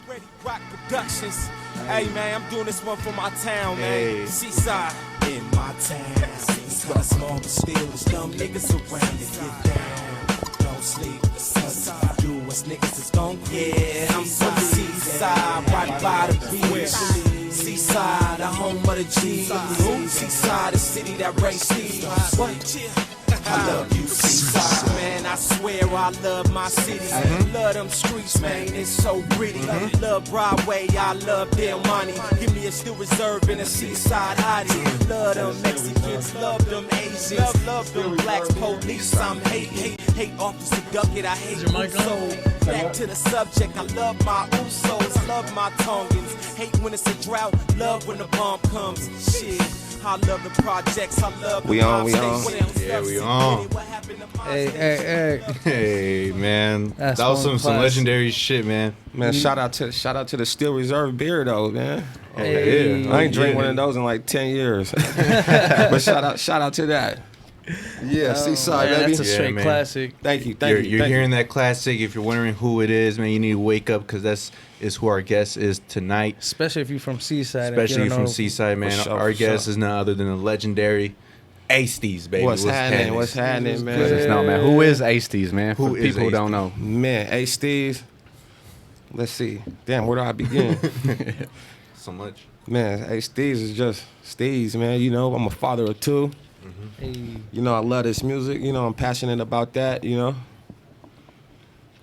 Ready Rock Productions. Hey man, I'm doing this one for my town, man. Seaside. In my town. It's where small but still there's dumb niggas around to get down. Don't sleep. Cause if I do what's niggas is gon' yeah, I'm from the Seaside, right by the beach. Seaside, the home of the G's. Seaside, the city that raised Steve. What? I love you, Seaside, man. I swear I love my city. Love them streets, man. It's so pretty. Love Broadway. I love their money. Give me a Still Reserve in a Seaside hottie. Love them Mexicans. Love them Asians. Love them blacks. Police. I'm hate Officer Duckett. I hate Uso. Back to the subject. I love my Usos. Love my Tongans. Hate when it's a drought. Love when the bomb comes. Shit. I love the projects. I love the we on. Yeah, we on. Hey, man. That's that was some legendary shit, man. Man, shout out to the Still Reserve beer though, man. Hey. Yeah. I ain't drank one of those in like 10 years. But shout out to that. Yeah, Seaside, man, baby. That's a straight classic. Thank you. You're hearing that classic. If you're wondering who it is, man, you need to wake up because that's who our guest is tonight. Especially if you're from Seaside. Especially if you're from Seaside, man. Our guest is none other than the legendary A Steez, baby. What's happening, man? Let us know, man. Who is A Steez, man? For Who is people who don't know. Man, A Steez. Let's see. Damn, where do I begin? So much. Man, A Steez is just Steez, man. You know, I'm a father of two. Hey. You know, I love this music. You know, I'm passionate about that. You know,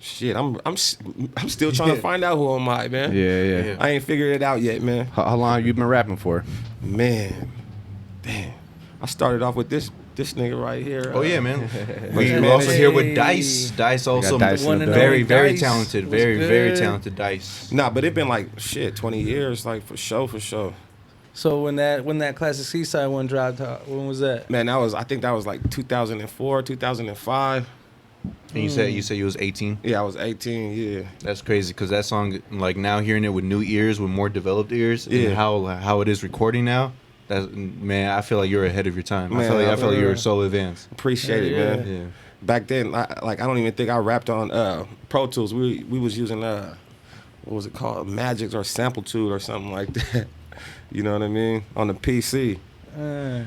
shit, I'm still trying to find out who am I, man. Yeah. I ain't figured it out yet, man. How long have you been rapping for? Man, damn. I started off with this nigga right here. Oh yeah, man. We're also here with Dice. Dice also Dice very Dice. talented. What's Very good? talented Dice. Nah, but it been like shit, 20 years, like for sure. So when that classic Seaside one dropped, when was that? Man, I think that was like 2004, 2005. And you said you was 18. Yeah, I was 18. Yeah. That's crazy because that song, like now hearing it with new ears, with more developed ears, Yeah. and how it is recording now. That man, I feel like you're ahead of your time. Man, I feel like you're so advanced. Appreciate it, Yeah. man. Yeah. Back then, I don't even think I rapped on Pro Tools. We was using what was it called, Magic or Samplitude or something like that. You know what I mean? On the PC. Yeah.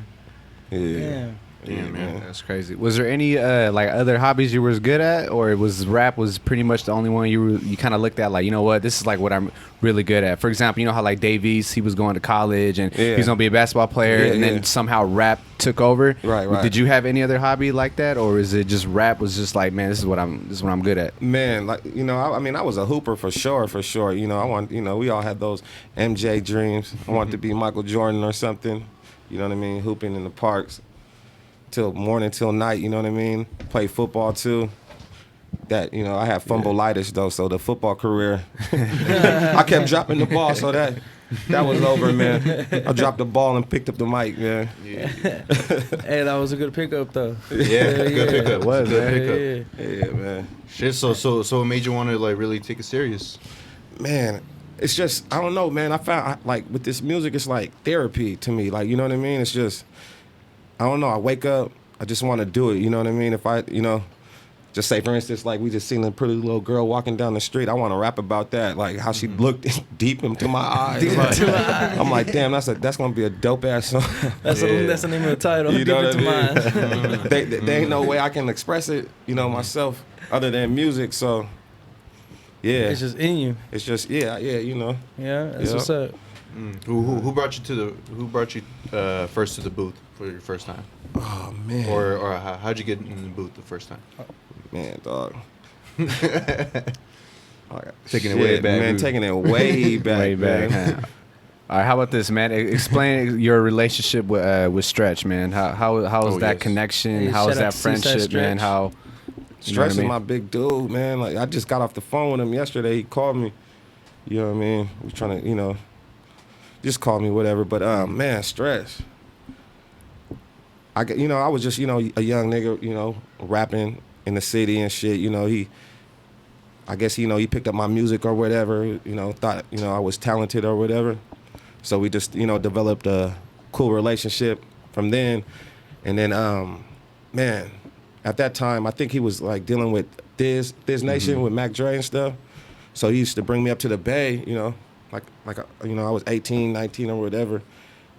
Damn. Yeah, man. That's crazy. Was there any like other hobbies you was good at, or was rap was pretty much the only one you kind of looked at like, you know what, this is like what I'm really good at? For example, you know how like Dave East, he was going to college and he was gonna be a basketball player, and then somehow rap took over. Right. Did you have any other hobby like that, or is it just rap was just like, man, this is what I'm good at? Man, like, you know, I mean, I was a hooper for sure. You know, we all had those MJ dreams. I wanted to be Michael Jordan or something. You know what I mean? Hooping in the parks till morning till night. You know what I mean? Play football too. That, you know, I had fumbleitis though, so the football career, I kept dropping the ball, so that was over, man. I dropped the ball and picked up the mic, man. Yeah. Hey, that was a good pickup though. Yeah, good pickup. Was, Good pickup. Yeah, man. Shit, so it made you want to like really take it serious. Man, it's just, I don't know, man. I found, like, with this music, it's like therapy to me. Like, you know what I mean? It's just, I don't know. I wake up, I just want to do it. You know what I mean? If I, you know, just say, for instance, like we just seen a pretty little girl walking down the street. I want to rap about that, like how she looked deep into my eyes. I'm like, damn, that's gonna be a dope ass song. That's the name of the title. You know Deep what into I mean? mine. There ain't no way I can express it, you know, myself other than music. So, yeah, It's just in you. it's just you know. Yeah, that's Yeah. what's up. Who brought you first to the booth for your first time? Oh man, Or how'd you get in the booth the first time? man, dog. Taking it way back, man. dude. Taking it way back, Way back. man. All right, how about this, man? Explain your relationship with Stretch, man. How is that yes. connection? Hey, how shout is out that to Seaside friendship, man? Stretch. How you know Stretch what I is mean? my big dude, man. Like, I just got off the phone with him yesterday. He called me. You know what I mean? We trying to, you know, just call me whatever. But man, Stretch. I was just, you know, a young nigga, you know, rapping in the city and shit. You know, I guess, you know, he picked up my music or whatever. You know, thought, you know, I was talented or whatever. So we just, you know, developed a cool relationship from then. And then, man, at that time, I think he was like dealing with Thiz Nation with Mac Dre and stuff. So he used to bring me up to the Bay, you know, like you know, I was 18, 19 or whatever.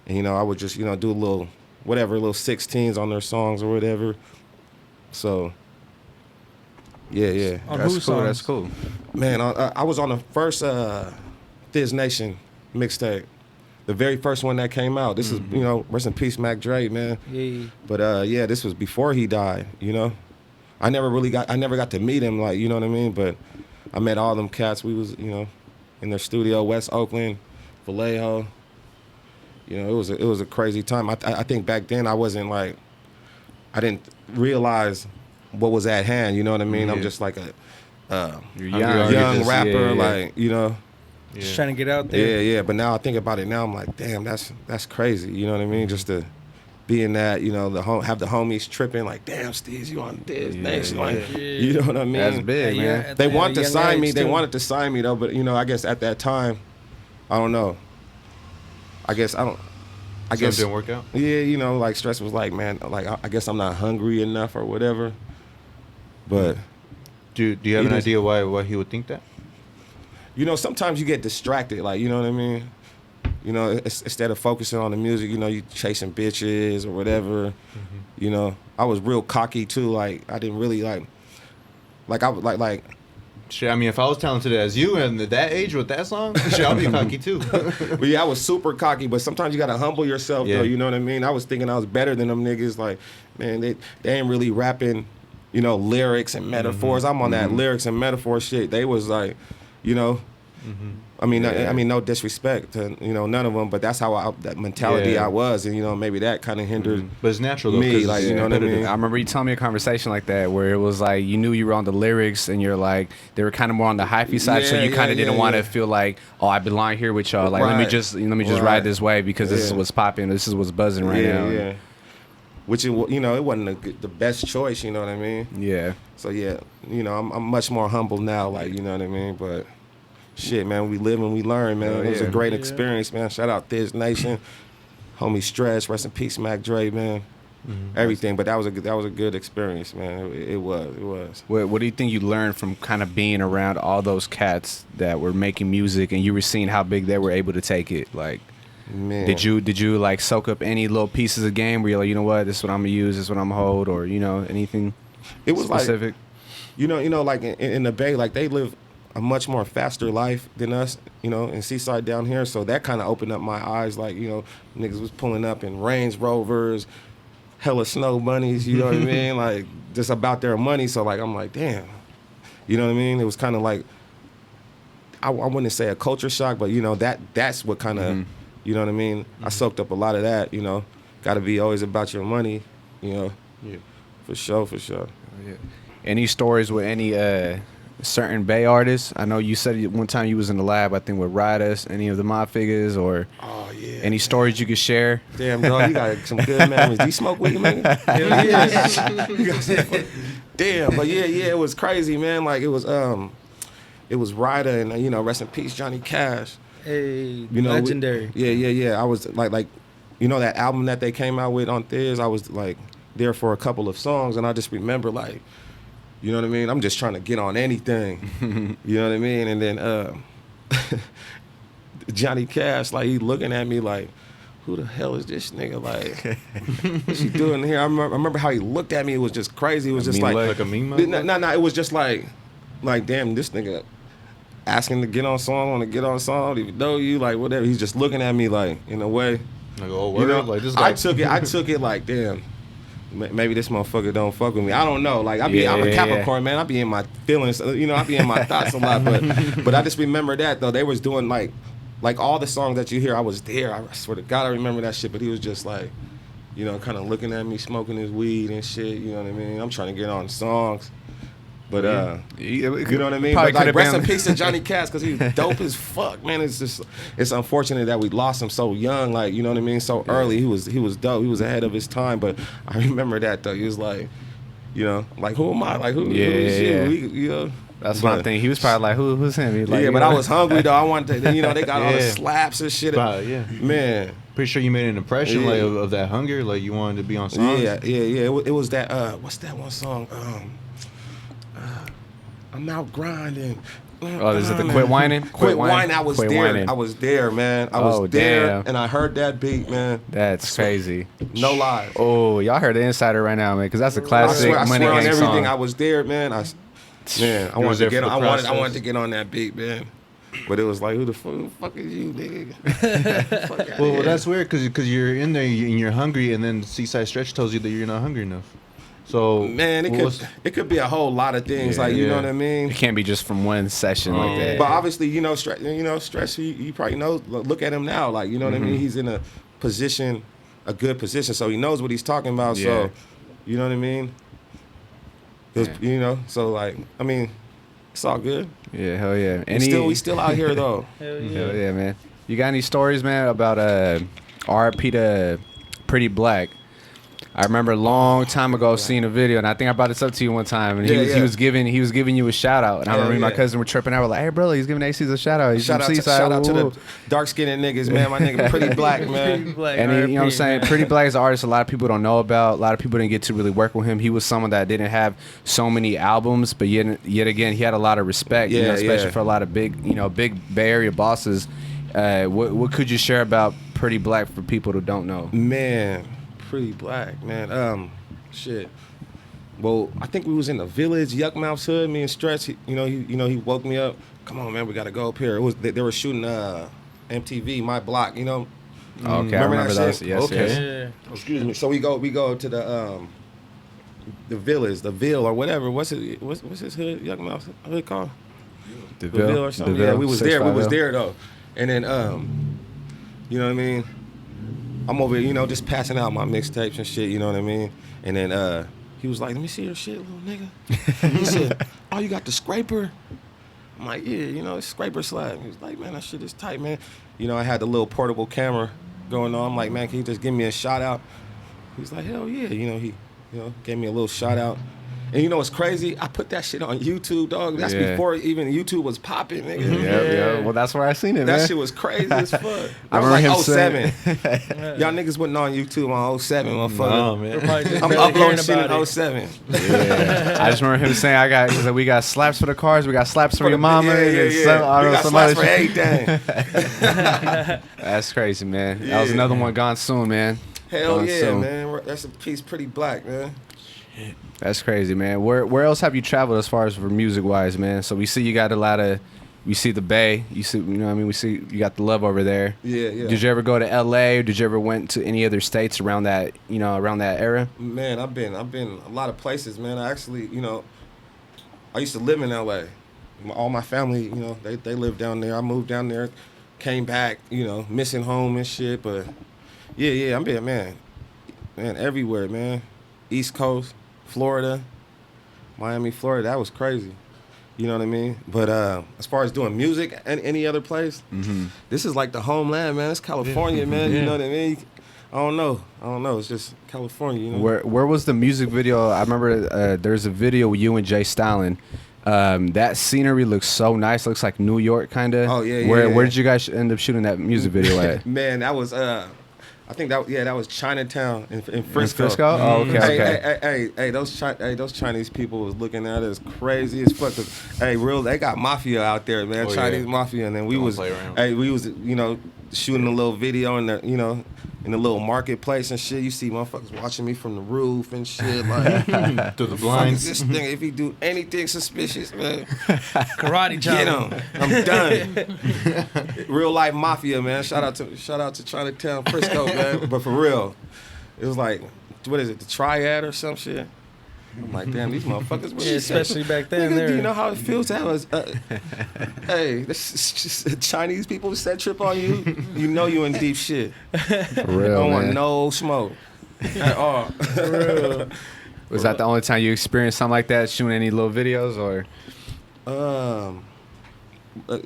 And, you know, I would just, you know, do a little 16s on their songs or whatever. So, yeah. On That's whose cool. songs? That's cool. Man, I was on the first Thiz Nation mixtape. The very first one that came out. This is, you know, rest in peace, Mac Dre, man. Yeah. But yeah, this was before he died, you know. I never got to meet him, like, you know what I mean? But I met all them cats. We was, you know, in their studio, West Oakland, Vallejo. You know, it was a crazy time. I think back then I didn't realize what was at hand, you know what I mean? Yeah. I'm just like a You're young rapper, yeah. like, you know. Just trying to get out there. Yeah. But now I think about it now, I'm like, damn, that's crazy. You know what I mean? Just to be in that, you know, have the homies tripping, like, damn, Steez, you on this nation, like, you know what I mean? That's big, Yeah, man. at They the wanted to young sign me. age, They too. wanted to sign me though, but you know, I guess at that time, I don't know. I guess It didn't work out. Yeah, you know, like Stress was like, man, like I guess I'm not hungry enough or whatever. But Do you have He an just- idea why he would think that? you know, sometimes you get distracted, like, you know what I mean? You know, instead of focusing on the music, you know, you chasing bitches or whatever. You know, I was real cocky too. Like I didn't really like I was like. Shit, I mean, if I was talented as you and at that age with that song, shit, I'll be cocky too. But yeah, I was super cocky, but sometimes you gotta humble yourself, Yeah. though, you know what I mean? I was thinking I was better than them niggas, like, man, they ain't really rapping, you know, lyrics and metaphors. I'm on that lyrics and metaphor shit. They was like, you know, I mean, I mean, no disrespect to, you know, none of them, but that's how that mentality Yeah. I was, and, you know, maybe that kind of hindered But it's natural though. me, 'cause like, it's you know what I competitive. mean? I remember you telling me a conversation like that where it was like you knew you were on the lyrics and you're like they were kind of more on the hyphy side, so you kind of didn't want to feel like, oh, I belong here with y'all. Like let me Right. just Right. ride this way because this is Yeah. what's popping. This is what's buzzing right now. Yeah. Which, you know, it wasn't the best choice, you know what I mean? Yeah. So yeah, you know, I'm much more humble now, like, you know what I mean? But shit, man, we live and we learn, man. Oh, It was a yeah. great experience, man. Shout out Thiz Nation, homie Stress, rest in peace, Mac Dre, man. Everything, but that was a good experience, man. It was. What do you think you learned from kind of being around all those cats that were making music and you were seeing how big they were able to take it? Like, Man. did you like soak up any little pieces of game where you're like, you know what, this is what I'm gonna use, this is what I'm gonna hold, or you know anything It was specific? like, you know, like in the Bay, like they live a much more faster life than us, you know, in Seaside down here. So that kind of opened up my eyes. Like, you know, niggas was pulling up in Range Rovers, hella snow bunnies, you know what I mean? Like, just about their money. So, like, I'm like, damn. You know what I mean? It was kind of like, I wouldn't say a culture shock, but, you know, that's what kind of, you know what I mean? I soaked up a lot of that, you know. Got to be always about your money, you know. Yeah. For sure. Any stories with any certain Bay artists? I know you said one time you was in the lab, I think with Riders, any of the mob figures, or Oh, yeah. any stories you could share? Damn, dog, you got some good memories. Do you smoke weed, man? Hell yeah. You got some- Damn, but yeah, it was crazy, man. Like, it was Ryder and, you know, rest in peace, Johnny Cash. Hey, You know, legendary. Yeah. I was like, you know, that album that they came out with on Thiz, I was like there for a couple of songs, and I just remember, like, you know what I mean? I'm just trying to get on anything. You know what I mean? And then Johnny Cash, like, he looking at me like, who the hell is this nigga? Like, what's he doing here? I remember how he looked at me. It was just crazy. It was just mean like, Like a meme mug? no. It was just like, damn, this nigga asking to get on song, want to get on song, don't even know you, like, whatever. He's just looking at me like, in a way. Like, oh, You word? know, Like this guy. I took it like, damn, maybe this motherfucker don't fuck with me. I don't know. Like, I'm a Capricorn, man. I be in my feelings, you know, I be in my thoughts a lot. But I just remember that, though. They was doing, like all the songs that you hear, I was there. I swear to God, I remember that shit. But he was just like, you know, kind of looking at me, smoking his weed and shit. You know what I mean? I'm trying to get on songs. But, you know what I mean? Probably But, like, could've rest been- in peace to Johnny Cash, because he was dope as fuck, man. It's unfortunate that we lost him so young, like, you know what I mean? So early. He was dope. He was ahead of his time. But I remember that, though. He was like, you know, like, who am I? Like, who is you? Yeah. You know? That's one thing. He was probably like, who's him? He like, Yeah, but I was hungry, though. I wanted to, you know, they got all the Yeah. slaps and shit. Yeah. Man. Pretty sure you made an impression Yeah. like of that hunger, like you wanted to be on songs. Yeah. It was that, what's that one song? I'm out grinding. Oh, is it the Quit Whining? Quit Whining. I was Quit there. Whining. I was there, man. I was there, damn. and I heard that beat, man. That's crazy. No lies. Oh, y'all heard the Insider right now, man, because that's a I classic swear, Money on Gang everything. song. I was there, man. I wanted to get on. I wanted to get on that beat, man. But it was like, who the fuck is you, nigga? Well, that's weird because you're in there and you're hungry, and then Seaside Stretch tells you that you're not hungry enough. So man, it could be a whole lot of things, Yeah, like you yeah. know what I mean. It can't be just from one session like that. But obviously, Stretch. You probably know. Look at him now, like you know what I mean. He's in a position, a good position, so he knows what he's talking about. Yeah. So, you know what I mean. 'Cause, so like I mean, it's all good. Yeah, hell yeah. We still out here though. Hell yeah. Hell yeah, man. You got any stories, man, about RP to Pretty Black? I remember a long time ago seeing a video, and I think I brought this up to you one time, and he was giving you a shout out, and I remember me and my cousin were tripping out. We're like, "Hey, brother, he's giving AC's a shout out. He's Shout from out, Seaside." shout out to Woo. the dark skinned niggas, man. My nigga Pretty Black, man. And he, you know what I'm saying? Pretty Black is an artist a lot of people don't know about. A lot of people didn't get to really work with him. He was someone that didn't have so many albums, but yet again, he had a lot of respect, especially for a lot of big Bay Area bosses. What could you share about Pretty Black for people who don't know? Man, Pretty Black, man. Shit. Well, I think we was in the village, Yuckmouth's hood. Me and Stretch, he woke me up. Come on, man, we gotta go up here. It was they were shooting MTV, My Block, Okay, I remember that those. shit? Yes, Okay. yes. Yeah. Excuse me. So we go to the village, the Ville or whatever. What's his hood? Yuckmouth's hood called? The Ville or something. Yeah, we was there. We was there though. And then you know what I mean? I'm over here, just passing out my mixtapes and shit, you know what I mean? And then he was like, "Let me see your shit, little nigga." He said, "Oh, you got the scraper?" I'm like, "Yeah, it's scraper slab." He was like, "Man, that shit is tight, man." I had the little portable camera going on. I'm like, "Man, can you just give me a shout out?" He's like, "Hell yeah." He gave me a little shout out. And you know what's crazy? I put that shit on YouTube, dog. That's before even YouTube was popping, nigga. Yeah. Well, that's where I seen it, man. That shit was crazy as fuck. I I was remember like him 07. saying- Y'all niggas wasn't on YouTube on 07, motherfucker. No, man. I'm uploading shit in 07. Yeah. I just remember him saying, he's like, we got slaps for the cars, we got slaps for your mama, Yeah. and We got some slaps other for shit. everything. That's crazy, man. That Yeah. was another one gone soon, man. Hell Gone yeah, soon. man. That's a piece Pretty Black, man. That's crazy, man. Where else have you traveled as far as for music wise, man? So we see you got a lot of, we see the Bay, we see you got the love over there. Yeah. Did you ever go to LA, or did you ever went to any other states around that era? Man, I've been a lot of places, man. I actually, I used to live in LA. All my family, they live down there. I moved down there, came back, missing home and shit. But yeah, I'm being man, everywhere, man. East Coast, Florida, Miami, Florida. That was crazy. You know what I mean? But as far as doing music and any other place, this is like the homeland, man. It's California, man. You know what I mean? I don't know. It's just California, Where was the music video? I remember there's a video with you and Jay Stalin. That scenery looks so nice. Looks like New York, kind of. Oh, yeah. Where did you guys end up shooting that music video at? Man, that was I think that was Chinatown in Frisco. In Frisco? Oh, okay. Hey, those Chinese people was looking at us crazy as fuck. 'Cause, they got mafia out there, man. Oh, Chinese mafia, and then we was shooting a little video in the in the little marketplace and shit. You see motherfuckers watching me from the roof and shit, like Through the fuck blinds. is this thing? If he do anything suspicious, man, Karate get chop. him. I'm done. Real life mafia, man. Shout out to Chinatown, Frisco, man. But for real, it was like, what is it, the Triad or some shit? I'm like, damn, these motherfuckers. Yeah, especially back then. Nigga, do you know how it feels to have this Chinese people set trip on you? You know you in deep shit. For real, I don't man. want no smoke at all. For real. Was that the only time you experienced something like that, shooting any little videos, or?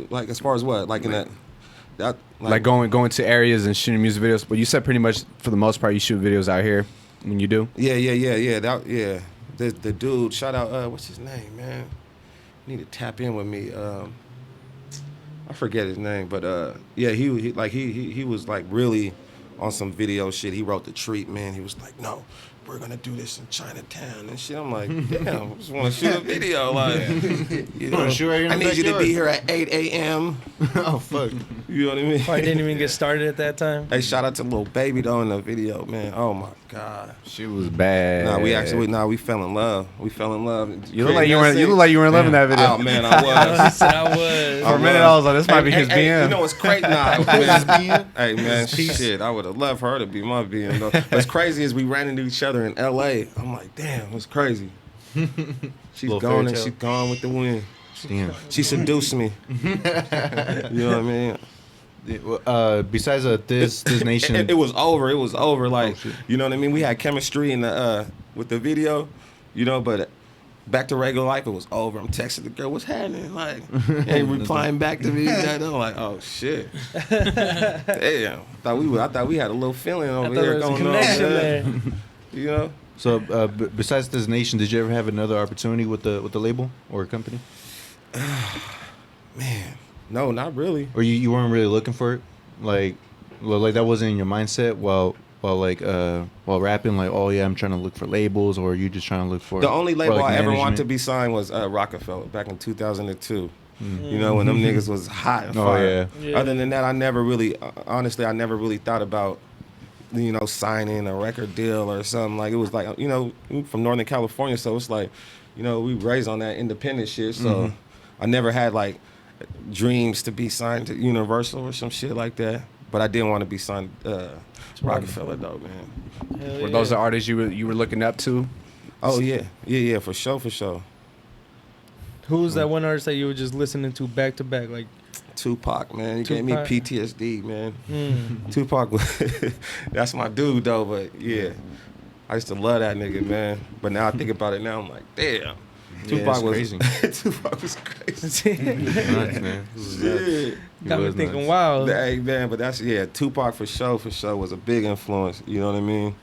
Like as far as what, like in that Like going to areas and shooting music videos, but you said pretty much for the most part you shoot videos out here when you do. Yeah. The dude, shout out, what's his name, man? You need to tap in with me. I forget his name, but he was like really on some video shit. He wrote the treatment. He was like, no, we're gonna do this in Chinatown and shit. I'm like, damn, I just want to shoot a video. Like, you know, I need you to be here at 8 a.m. Oh fuck. You know what I mean? Probably didn't even get started at that time. Hey, shout out to Lil Baby though in the video, man. Oh my God. She was bad. We fell in love. We fell in love. You look like you were in love in that video. Oh man, I was. He said I was. For a minute, I was like, this might be his BM. You know what's crazy? Nah, man. Hey man, shit. I would have loved her to be my BM though. What's crazy is we ran into each other in L.A. I'm like, damn, what's crazy? She's gone and she's gone with the wind. Damn. She seduced me. You know what I mean? Besides this nation, It was over. It was over. Like, you know what I mean? We had chemistry in the with the video, you know, but back to regular life, it was over. I'm texting the girl, what's happening? Like, ain't replying back to me. I'm like, oh shit. Damn. I thought we had a little feeling over here going on. There. You know? So besides this nation, did you ever have another opportunity with the label or company? Man, no, not really. Or you weren't really looking for it, like that wasn't in your mindset while rapping. Like, oh yeah, I'm trying to look for labels, or you just trying to look for the only label like I ever management? wanted to be signed was Rockefeller back in 2002. You know, when them niggas was hot and fire. Yeah. Other than that, I never really thought about, you know, signing a record deal or something. Like, it was like, you know, we from Northern California, so it's like, you know, we raised on that independent shit. So I never had like dreams to be signed to Universal or some shit like that. But I didn't want to be signed Rockefeller though, man. Were those the artists you were looking up to? Oh yeah, for sure. Who was that one artist that you were just listening to back to back? Like Tupac, man. He gave me Tupac? PTSD, man. Tupac, that's my dude, though. But, yeah, I used to love that nigga, man. But now I think about it now, I'm like, damn. Tupac was crazy. Tupac was crazy. Nuts, man. Shit. got me thinking, wow. Hey, man, but that's, Tupac for sure was a big influence. You know what I mean?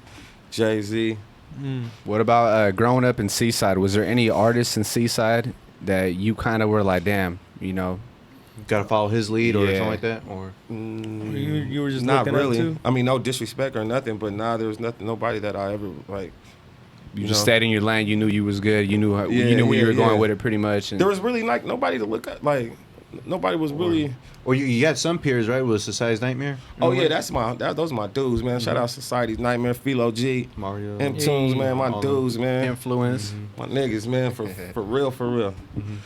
Jay-Z. What about growing up in Seaside? Was there any artists in Seaside that you kind of were like, damn, you know? Gotta follow his lead or something like that, or You were just Not looking really. up to? I mean, no disrespect or nothing, but there was nobody that I ever, like, You just stayed in your lane. You knew you was good. You knew where you were going with it, pretty much. And there was really like nobody to look at. Like nobody was really. or you got some peers, right? With Society's Nightmare. Oh yeah, those are my dudes, man. Shout out Society's Nightmare, Philo G, Mario, M-Tunes, man. My all dudes, man. influence. My niggas, man. For real.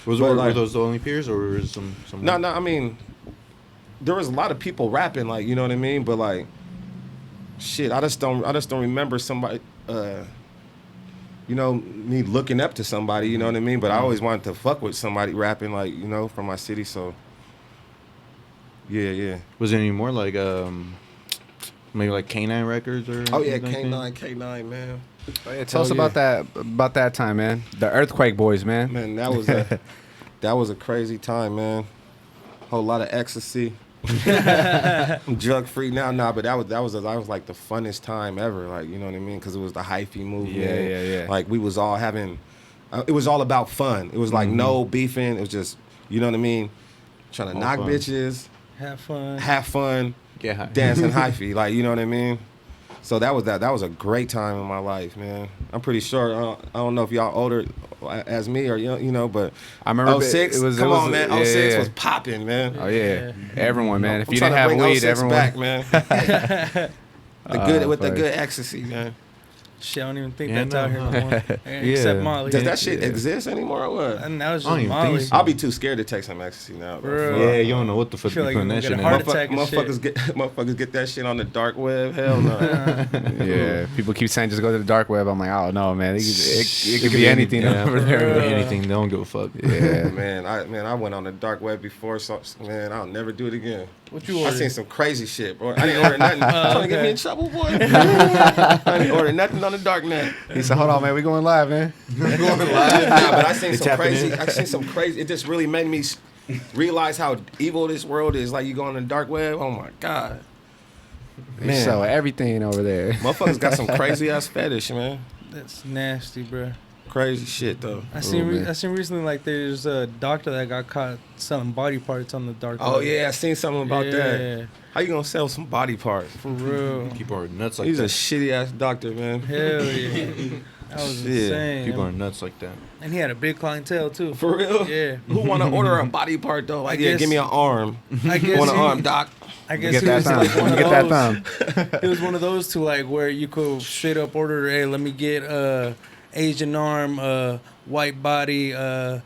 Were those the only peers, or was some? No. I mean, there was a lot of people rapping, like, you know what I mean. But like, shit, I just don't remember somebody. You know, me looking up to somebody, you know what I mean? But I always wanted to fuck with somebody rapping, like, you know, from my city, so. Yeah. Was there any more, like, maybe like K9 Records or? Oh, yeah, anything like that? K9, man. Oh, yeah, tell us about that time, man. The Earthquake Boys, man. Man, that was a crazy time, man. Whole lot of ecstasy. I'm drug free now, but that was like the funnest time ever, like, you know what I mean? Because it was the hyphy movement. Yeah. Like, we was all having, it was all about fun. It was like no beefing. It was just, you know what I mean? Trying to knock fun. bitches, Have fun. Get high. dancing hyphy, like, you know what I mean? So that was a great time in my life, man. I'm pretty sure. I don't know if y'all older as me or you know, but I remember 06. Come on, man. 06 was popping, man. Oh yeah, everyone, man. If I'm you trying didn't to have bring weed, 06 everyone. back, man. the good ecstasy, man. Shit, I don't even think Yeah, that's out here no, no more. Except Molly. Does that shit exist anymore or what? And now it's I don't just even Molly. think so. I'll be too scared to take some ecstasy now. Bro. Yeah, you don't know what the fuck Feel you like putting you're that gonna shit get a in. heart attack and Motherfuckers get that shit on the dark web. Hell no. Yeah, people keep saying just go to the dark web. I'm like, oh no, man. It could be be anything over there. Anything. They don't give a fuck. Yeah, man, I went on the dark web before, so man, I'll never do it again. What you I ordered? seen some crazy shit, bro. I didn't order nothing. Trying to get me in trouble, boy. I didn't order nothing on the dark net. He said, hold on, man. We going live, man. Going live. Nah, but I seen They some tapping crazy. in. I seen some crazy. It just really made me realize how evil this world is. Like, you go on the dark web. Oh my god, Man. So everything over there. motherfuckers got some crazy ass fetish, man. That's nasty, bro. Crazy shit though. I seen recently like there's a doctor that got caught selling body parts on the dark web. Oh yeah, I seen something about that. Yeah, How you gonna sell some body parts? for real. People are nuts like He's a that. shitty ass doctor, man. Hell yeah. That was Shit. insane. People are nuts like that. And he had a big clientele too. For real? Yeah. Who wanna order a body part though? Like, I yeah, guess- give me an arm. I guess Want an he- arm, doc? I Get guess he that was thumb. like one of Get that those. thumb. It was one of those two, like where you could straight up order, hey, let me get Asian arm, white body, Damn,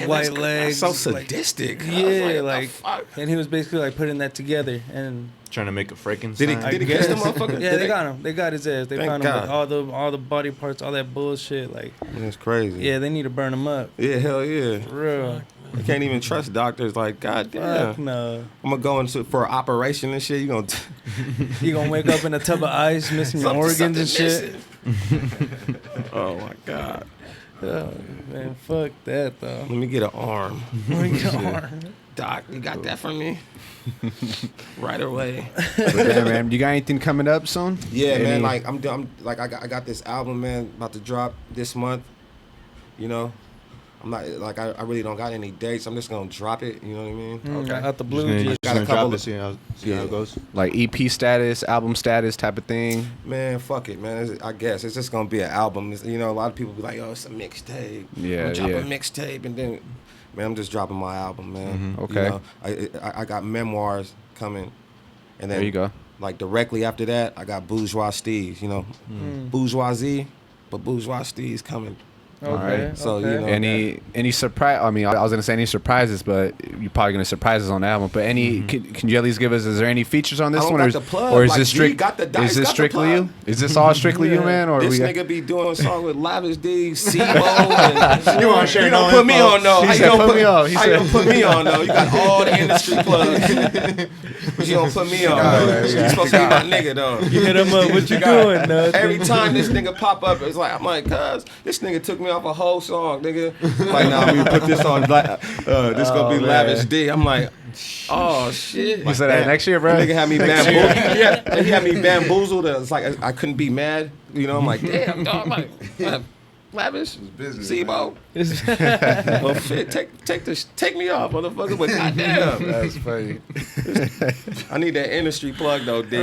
white that's legs. so like- sadistic. yeah, like, like, and he was basically like putting that together. And Trying to make a Frankenstein. did he catch the motherfucker? yeah, they got him. They got his ass. They Thank found him with God. all the body parts, all that bullshit. Like, That's crazy. yeah, they need to burn him up. Yeah, hell yeah. For real. I can't even trust doctors. Like, god damn. Fuck no. I'm gonna go into for an operation and shit. You gonna You gonna wake up in a tub of ice, missing your organs something and shit. missing. Oh my god. Oh, man, fuck that though. Let me get an arm. Bring your arm. Doc, you got that for me? Right away. But damn, man, you got anything coming up soon? Yeah, Any- man. Like I'm like I got this album, man, about to drop this month. You know, I'm not like I really don't got any dates. I'm just gonna drop it. You know what I mean? Out the Just blue. gonna, Just, got a drop couple it, of- see how Yeah. it goes. like EP status, album status type of thing. Man, fuck it, man. I guess it's just gonna be an album. You know, a lot of people be like, "Oh, it's a mixtape." Yeah, I'm drop yeah. a mixtape, and then, man, I'm just dropping my album, man. Mhm. Okay. You know, I got memoirs coming, and then There you go. like directly after that, I got Bourgeois Steez. You know, bourgeoisie, but Bourgeois Steez coming. okay, Alright, so, okay. you know, Any surprise? I mean, I was gonna say any surprises, but you're probably gonna surprise us on the album. But any, can you at least give us? Is there any features on this I don't one, got or, the plug. or is Like, this G strict? got the dice, Is this got the strictly plug. you? Is this all strictly you, Yeah. man? Or This we nigga be doing a song with Lavish D, Sebo, and You wanna share you don't no put me info? on though. He How you said, don't "Put me on." He How you said- don't put me on though? You got all the industry plugs, but you don't put me on. though. You supposed to be my nigga though. You hit him up. What you doing? No, Every time this nigga pop up, it's like I'm like, cuz this nigga took me off a whole song, nigga. Like, nah, we put this on. This gonna be man. Lavish D. I'm like, oh shit. you said that next year, bro? Nigga had me bamboozled. Yeah, he had me bamboozled. It's like I couldn't be mad. You know, I'm like, damn, dog. I'm like, Lavish, Sebo. Well, shit, take me off, motherfucker. But goddamn, That's funny. I need that industry plug though, D.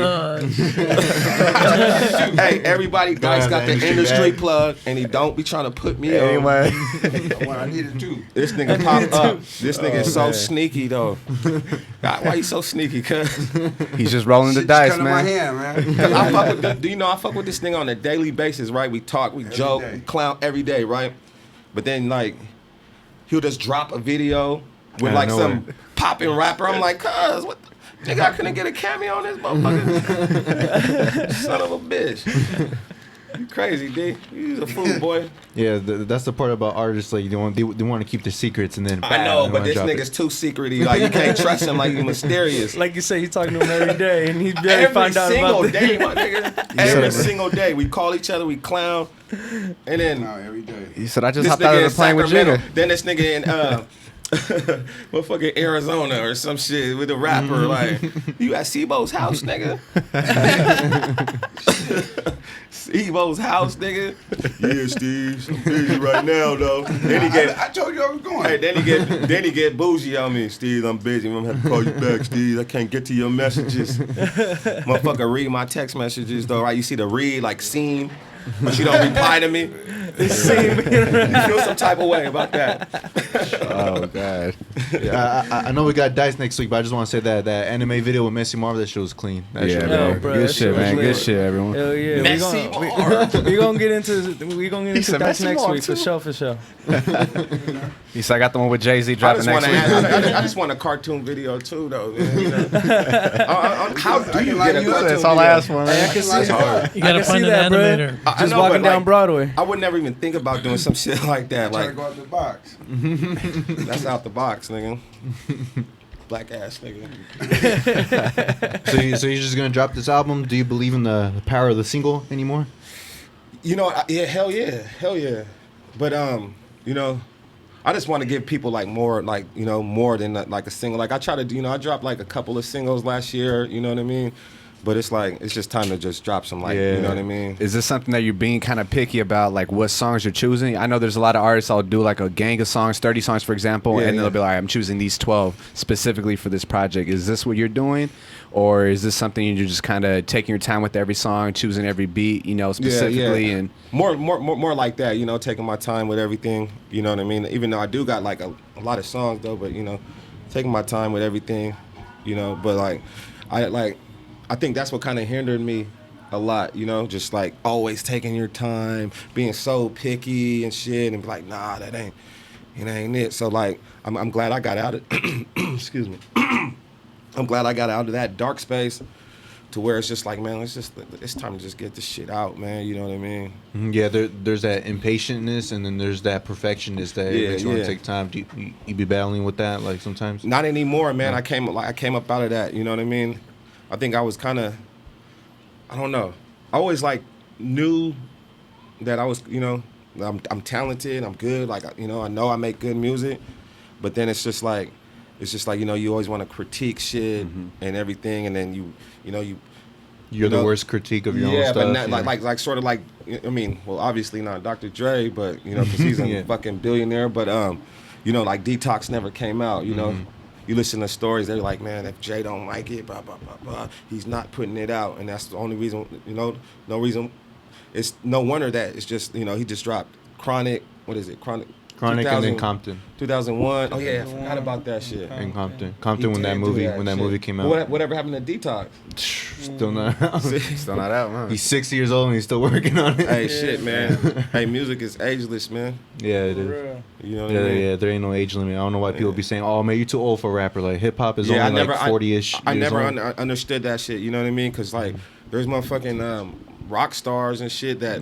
Hey, everybody, guys got the industry plug, and he don't be trying to put me on. Anyway, Well, I needed two. This nigga pop up. This nigga is so sneaky though. God, why you so sneaky? Cause he's just rolling the Shit dice, just cut in my man. hand, man. I fuck with. Do you know I fuck with this nigga on a daily basis, right? We talk, we joke, day. we clown every day, right? But then like he'll just drop a video with Out of like nowhere. some popping rapper. I'm like, cuz what? Nigga, I couldn't get a cameo on this motherfucker. Son of a bitch. You crazy, D. You a fool, boy. Yeah, that's the part about artists. Like they want to keep their secrets, and then I bam, know, they but wanna this drop nigga's it. too secrety. Like you can't trust him. Like he's mysterious. like you say, you talking to him every day, and he barely Every found out single about day, this. my nigga. Every single day, we call each other, we clown, and then No, every day. He said, "I just this hopped out nigga of in the plane with Sacramento. Jigga." Then this nigga in motherfucking Arizona or some shit with a rapper. Like, you at Sebo's house, nigga? Sebo's house, nigga? Yeah, Steve. I'm busy right now, though. Then he get. I told you I was going. Hey, then he get bougie on me. Steve, I'm busy. I'm gonna have to call you back, Steve. I can't get to your messages. Motherfucker, read my text messages though, right? You see the read like seen, but you don't reply to me. You feel some type of way about that. Oh god. Yeah, I know we got Dice next week, but I just want to say that anime video with Messi Marvel, that shit was clean. That Yeah, shit was bro. bro, Good that shit, shit man. was Good lit. shit, everyone. Hell yeah, Messi we gonna get into said that Messi next Moore, week for too. sure. He said, "I got the one with Jay-Z I dropping just next want week." I just want a cartoon video too, though. Man. You know? How do you like get a you. cartoon That's all I video? asked for, I man. can see That's hard. You gotta I can find see an that, bro. animator. I Just know, walking but, down like, Broadway. I would never even think about doing some shit like that. Trying to Like go out the box. that's out the box, nigga. Black ass nigga. So you're just gonna drop this album? Do you believe in the power of the single anymore? You know, yeah, hell yeah. But you know, I just want to give people like more, like more than like a single. Like I try to, I dropped like a couple of singles last year. You know what I mean? But it's like it's just time to just drop some you know what I mean? Is this something that you're being kind of picky about, like what songs you're choosing? I know there's a lot of artists that'll do like a gang of songs, 30 songs for example, and they'll be like, I'm choosing these 12 specifically for this project. Is this what you're doing? Or is this something you're just kind of taking your time with every song, choosing every beat, you know, specifically? And more like that, you know, taking my time with everything, you know what I mean? Even though I do got like a lot of songs though, but you know, taking my time with everything, you know, but I think that's what kind of hindered me a lot, you know, just like always taking your time, being so picky and shit, and be like, nah, that ain't it. So like, I'm glad I got out of, excuse me, I'm glad I got out of that dark space to where it's just like, man, it's time to just get this shit out, man. You know what I mean? Yeah, there's that impatientness, and then there's that perfectionist that makes you want to take time. Do you be battling with that, like sometimes? Not anymore, man. I came up out of that. You know what I mean? I think I was kind of, I don't know. I always like knew that I was, you know, I'm talented, I'm good. Like, you know I make good music, but then it's just like, you know, you always want to critique shit and everything, and then you're the worst critique of your own stuff. Yeah, but like sort of like, I mean, well, obviously not Dr. Dre, but you know, because he's a fucking billionaire. But you know, like Detox never came out. You know, you listen to stories, they're like, man, if Jay don't like it, blah blah blah blah, he's not putting it out, and that's the only reason. You know, no reason. It's no wonder that it's just, you know, he just dropped Chronic. What is it? Chronic and then Compton. 2001. Oh yeah, I forgot about that shit. And Compton when that movie came out. Whatever happened to Detox? Still not out. Still not out, man. He's 60 years old and he's still working on it. Hey, shit, man. Hey, music is ageless, man. Yeah, it is. You know what I mean? Yeah, there ain't no age limit. I don't know why people be saying, "Oh, man, you're too old for a rapper." Like hip hop is only like 40ish. I never understood that shit. You know what I mean? Because like, there's motherfucking rock stars and shit that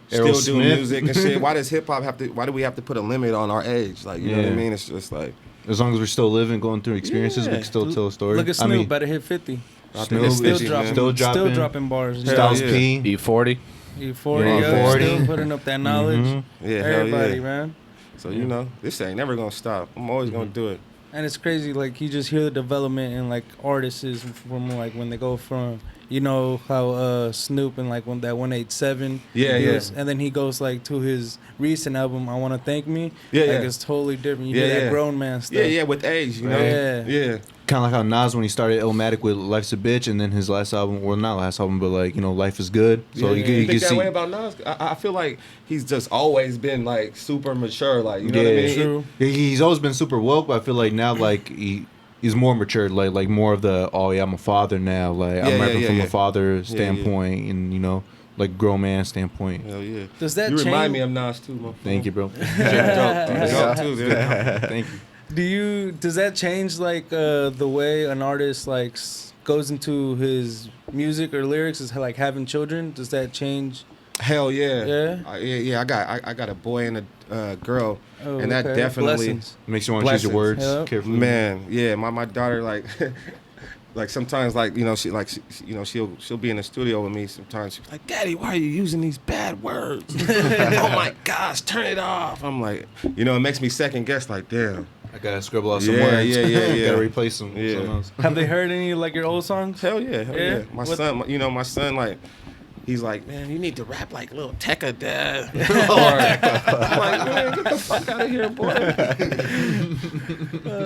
still do music and shit. Why does hip hop have to? Why do we have to put a limit on our age? Like, you know what I mean? It's just like, as long as we're still living, going through experiences, we can still tell a story. Look at Snoop, better hit 50. Still dropping bars. Styles P, E40. E40, still putting up that knowledge. Yeah, everybody, man. So you know, this ain't never gonna stop. I'm always gonna do it. And it's crazy, like you just hear the development in like artists from like when they go from, you know how Snoop and like when that 187, and then he goes like to his recent album, I Want to Thank Me. It's totally different. You hear that grown man stuff. With age, you know. Yeah. Kind of like how Nas, when he started Illmatic with Life's a Bitch, and then his last album, well, not last album, but like, you know, Life is Good. So you can see. That way about Nas? I feel like he's just always been like super mature, like, you know what I mean? True. He's always been super woke, but I feel like now like he's more mature, like more of the, oh yeah, I'm a father now, like I'm rapping from a father standpoint, and you know, like grown man standpoint. Hell yeah. Does that you change? remind me of Nas too, motherfucker. Thank you, bro. Dope too, dude. Thank you. Does that change like the way an artist like goes into his music or lyrics, is like having children? Does that change? Hell yeah. Yeah. I got a boy and a girl, and that definitely makes you want to choose your words carefully. Man, yeah, my daughter like like sometimes like, you know, she'll be in the studio with me sometimes. She's like, Daddy, why are you using these bad words? Oh my gosh, turn it off. I'm like, you know, it makes me second guess, like, damn. I gotta scribble out some words. Yeah. Gotta replace them. Yeah. Have they heard any like your old songs? Hell yeah. My son, like, he's like, man, you need to rap like Lil Tecca, Dad. I'm like, man, get the fuck out of here, boy.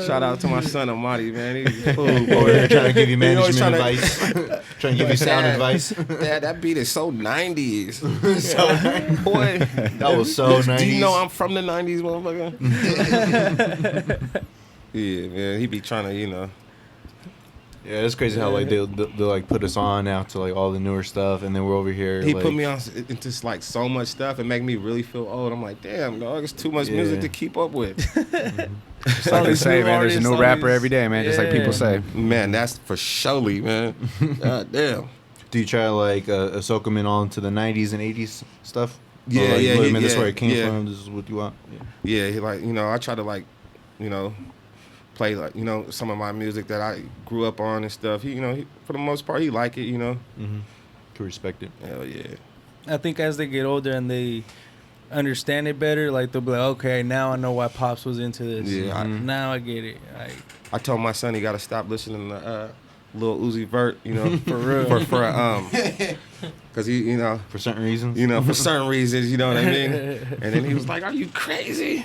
Shout out to my son Amadi, man. He's cool, boy. Trying to give you management advice. Trying to give you sound advice. Dad, that beat is so 90s. Boy, that was so 90s. Do you know I'm from the 90s, motherfucker? Yeah, man. He be trying to, you know. Yeah, it's crazy how like they'll like put us on now to like all the newer stuff, and then we're over here. He like, put me on into like so much stuff and make me really feel old. I'm like, damn, dog, it's too much music to keep up with. Just like they say, man, there's a new rapper every day, man. Just like people say. Man, that's for surely, man. God damn. Do you try to like soak them in all into the 90s and 80s stuff? Yeah, That's where it came from. This is what you want. Yeah, he like, you know, I try to like, you know, play like, you know, some of my music that I grew up on and stuff. He, you know, for the most part, he like it, you know. Can respect it. Hell yeah. I think as they get older and they understand it better, like they'll be like, okay, now I know why Pops was into this. Yeah. Now I get it. I told my son he got to stop listening to Lil Uzi Vert, you know, for real, because he, you know, For certain reasons. you know, for certain reasons, you know what I mean. And then he was like, "Are you crazy?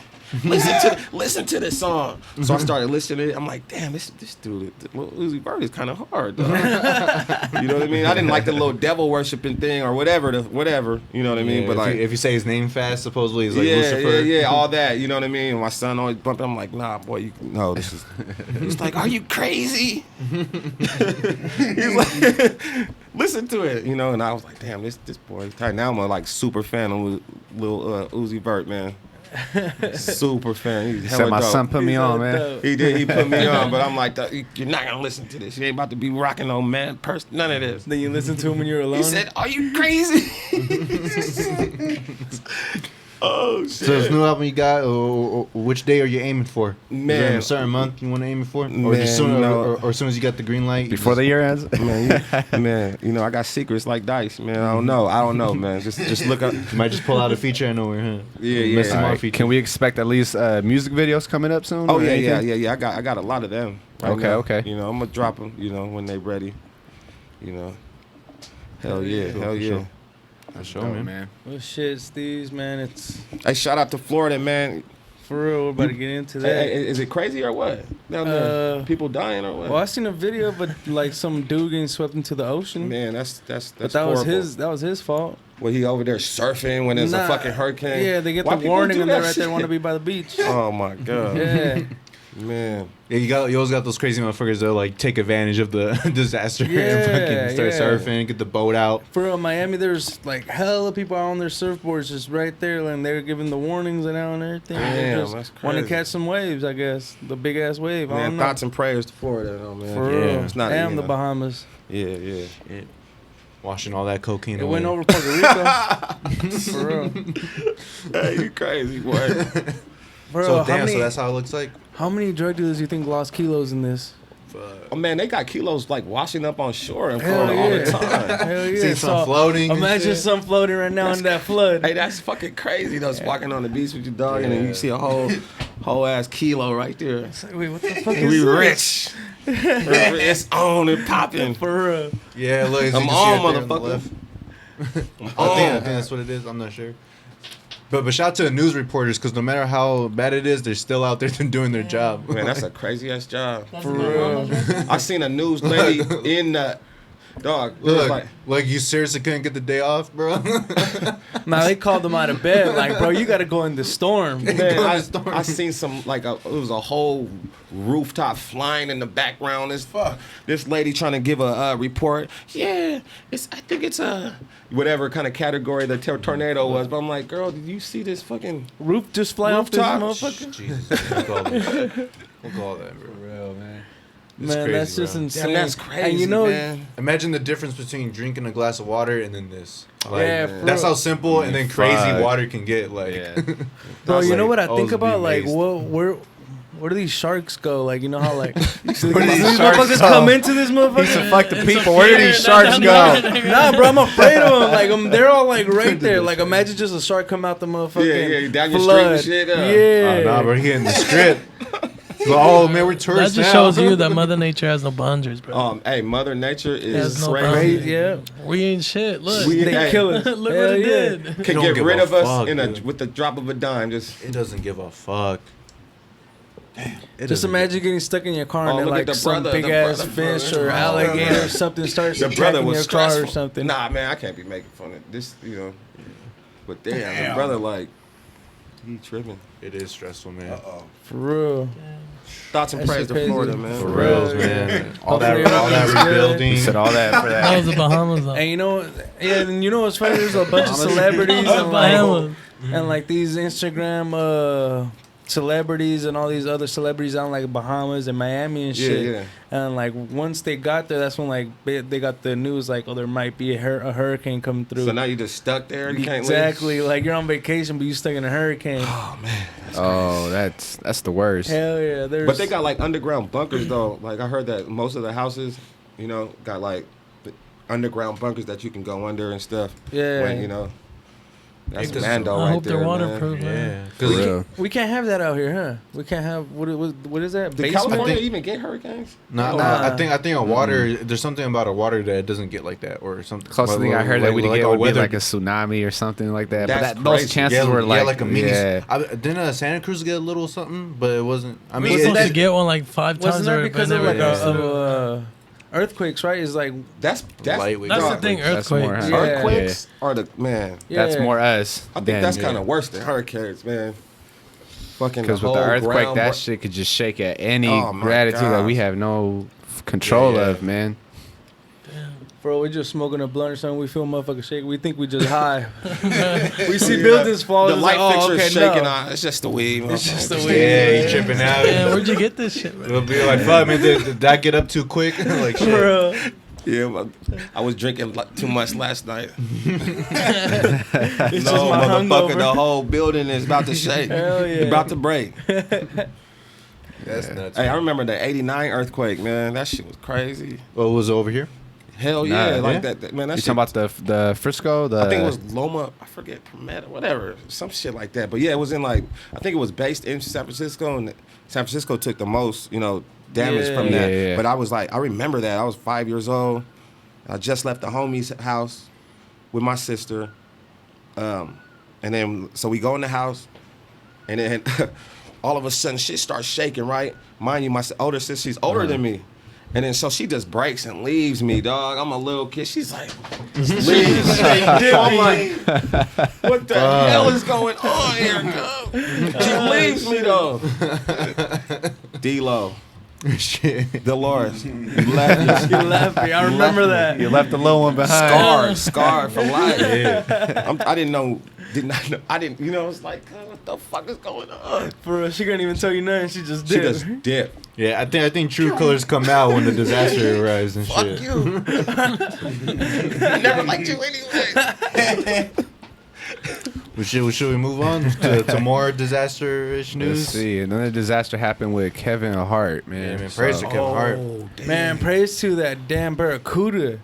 Listen to this song." So I started listening to it. I'm like, "Damn, this dude, Lil Uzi Vert is kind of hard, though." You know what I mean? I didn't like the little devil worshiping thing or whatever, you know what I mean? But like, if you say his name fast, supposedly he's like yeah, Lucifer. yeah, all that. You know what I mean? My son always bumped. I'm like, "Nah, boy, no, this is." He's like, "Are you crazy?" He's like, "Listen to it," you know. And I was like, "Damn, this boy is tight." Now I'm a like super fan of Lil Uzi Vert, man. Super fan. He's So hella my dope. son put me on, man. He did. He put me on, but I'm like, "You're not gonna listen to this. You ain't about to be rocking no man person. None of this." Then you listen to him when you're alone. He said, "Are you crazy?" Oh shit! So this new album you got, or which day are you aiming for? Man. Is there a certain month you want to aim for, or Man, just soon, no. or as soon as you got the green light? Before the year ends. Man, you know I got secrets like dice, man. I don't know, man. Just look up. You might just pull out a feature out of nowhere, huh? Yeah. Miss some All more right, features. can we expect at least music videos coming up soon? Oh or yeah. anything? I got a lot of them. Right now. Okay. You know I'm gonna drop them. You know when they ready. You know. Hell yeah. Sure. For sure, man. Well, shit, Steez, man, it's Hey, shout out to Florida, man. for real. We're about to get into that. Hey, is it crazy or what? Down there, people dying or what? Well, I seen a video, but like some dude getting swept into the ocean. Man, that's but that horrible. was his fault. Well, he over there surfing when there's a fucking hurricane. Yeah, they get Why the people warning do and they're that right there shit? want to be by the beach. Oh my god. Yeah. Man. Yeah, you always got those crazy motherfuckers that like take advantage of the disaster Yeah, and fucking start yeah. surfing, get the boat out. For real, Miami, there's like hella people out on their surfboards just right there, and they're giving the warnings and out and everything. Damn, Just that's want to crazy. catch some waves, I guess. The big ass wave. I Man, don't know. thoughts and prayers to Florida, though, man. For Yeah. real. It's not, and you the know. Bahamas. Yeah. Washing all that cocaine It away. went over Puerto Rico. For real. Hey, you crazy, boy. Bro, So how damn, many, so that's how it looks like. how many drug dealers do you think lost kilos in this? Oh, man, they got kilos, like, washing up on shore in Hell Florida all the yeah. time. Hell yeah. See some floating. and Imagine shit. some floating right now in that flood. Hey, that's fucking crazy, though. Just walking on the beach with your dog, and then you see a whole ass kilo right there. It's like, wait, what the fuck We is rich. It's on and popping. For real. Yeah, look, as I'm you can on, see right there the motherfucker. left. I think that's what it is. I'm not sure. But shout out to the news reporters, because no matter how bad it is, they're still out there doing their job. Man, that's a crazy ass job. That's For my real. mama's right? I seen a news lady in the dog. It was Look, like you seriously couldn't get the day off, bro? Now they called them out of bed. Like, bro, you got to go in the storm. Man, Go in I the storm. I seen some it was a whole rooftop flying in the background. This lady trying to give a report. Yeah, I think it's a whatever kind of category the tornado was. But I'm like, girl, did you see this fucking Roof just fly off this Rooftop? motherfucker. Jesus, we'll call that, bro. Real, man. It's Man, crazy, that's just bro. insane. Damn, that's crazy, And you know, man. Imagine the difference between drinking a glass of water and then this. Like, Yeah, for that's real. how simple and then crazy Fuck. water can get. Like, Yeah. bro, you know like, what I always think be about? Like, amazed. where do these sharks go? Like, you know how like these these motherfuckers sharks go? come into this motherfucker? Fuck the people. Where do these sharks go? Nah, bro, I'm afraid of them. Like, they're all like right there. Like, imagine just a shark come out the motherfucking Yeah, down your flood. street and shit. Yeah. oh, nah, bro, he in the strip. Oh man, we're That tourists just now. shows you that Mother Nature has no boundaries, bro. Hey, Mother Nature Has is no crazy. boundaries. Yeah. We ain't shit. Look, We- They Hey. kill us. look Hell what it yeah. did. Can don't get give rid a of us fuck, in dude. with the drop of a dime. Just It doesn't give a fuck. Just imagine getting stuck in your car Oh, and then look at like the some brother, big the ass brother, fish brother. or alligator or something starts the brother attacking was your car stressful. or something. Nah, man, I can't be making fun of this. You know, but damn, the brother like he tripping. It is stressful, man. For real. Thoughts and That prayers shit to crazy. Florida, man. For real. reals, man. All Hopefully that everything's good. rebuilding. You said all that for That that. was the Bahamas, though. And you know, and you know what's funny? There's a bunch of celebrities and Bahamas. like these Instagram celebrities and all these other celebrities out in like Bahamas and Miami and shit. Yeah. And like once they got there, that's when like they got the news like, oh, there might be a hurricane coming through. So now you just stuck there. You can't Exactly. leave. Like you're on vacation, but you stuck in a hurricane. Oh man. Oh, that's the worst. Hell yeah. There's But they got like underground bunkers though. Like I heard that most of the houses, you know, got like the underground bunkers that you can go under and stuff. Yeah. When, you know. That's Because Mando I right hope there, they're man. waterproof, man. Yeah, because We can't have that out here, huh? We can't have what is that? Did Basement? California even get hurricanes? nah, Nah. I think on water, there's something about a water that doesn't get like that or something. Closest thing I heard that we'd get a would be weather- like a tsunami or something like that. That's But those crazy. chances were like a mini. yeah. Didn't Santa Cruz get a little something, but it wasn't. I We mean, were it- supposed to get one like 5 times Wasn't that already, because but of never like got. earthquakes, right? Is like That's Lightweight. That's the dog, thing, That's more, earthquakes. huh? Yeah. Earthquakes are the man. That's more us. I think that's kind of worse than hurricanes, man. Fucking because the with the whole earthquake, ground that bro- shit could just shake at any Oh, my gratitude that we gosh. have no control Yeah. of, man. Bro, we just smoking a blunt or something. We feel motherfucker shake. We think we just high. We see buildings fall. The it's light like, fixture's okay, shaking. no. It's just the weed. It's just the motherfucker. weed. yeah, you tripping out. Man, where'd you get this shit, man? It'll be like, fuck, man, did that get up too quick? Like, shit. Bro. Yeah, I was drinking too much last night. It's No, just my motherfucker, hungover. the whole building is about to shake. Hell yeah. It's about to break. That's nuts. Hey, I remember the '89 earthquake, man. That shit was crazy. What was over here? Hell Nah, yeah, like yeah. that man. That You shit, talking about the Frisco? I think it was Loma. I forget, Palmetto, whatever, some shit like that. But yeah, it was in like I think it was based in San Francisco, and San Francisco took the most, damage Yeah. from that. Yeah. But I was like, I remember that. I was 5 years old. I just left the homie's house with my sister, and then so we go in the house, and then all of a sudden shit starts shaking. Right, mind you, my older sister, she's older than me. And then so she just breaks and leaves me, dog. I'm a little kid. She's like, leaves. I'm like, what the hell is going on here, cuz? She leaves me though. D-Lo. Shit. Dolores. You left me. You left me. I remember that. You left the little one behind. Scarred for life. Yeah. I didn't know. I didn't. It's like, what the fuck is going on? For real, she couldn't even tell you nothing. She just She did. just dipped. Yeah, I think true colors come out when the disaster arrives and Fuck shit. you. I never liked you anyway. Should we move on to more disaster-ish Let's news? see. Another disaster happened with Kevin Hart, man. Yeah, man, praise to Kevin Hart. Man, praise to that damn Barracuda.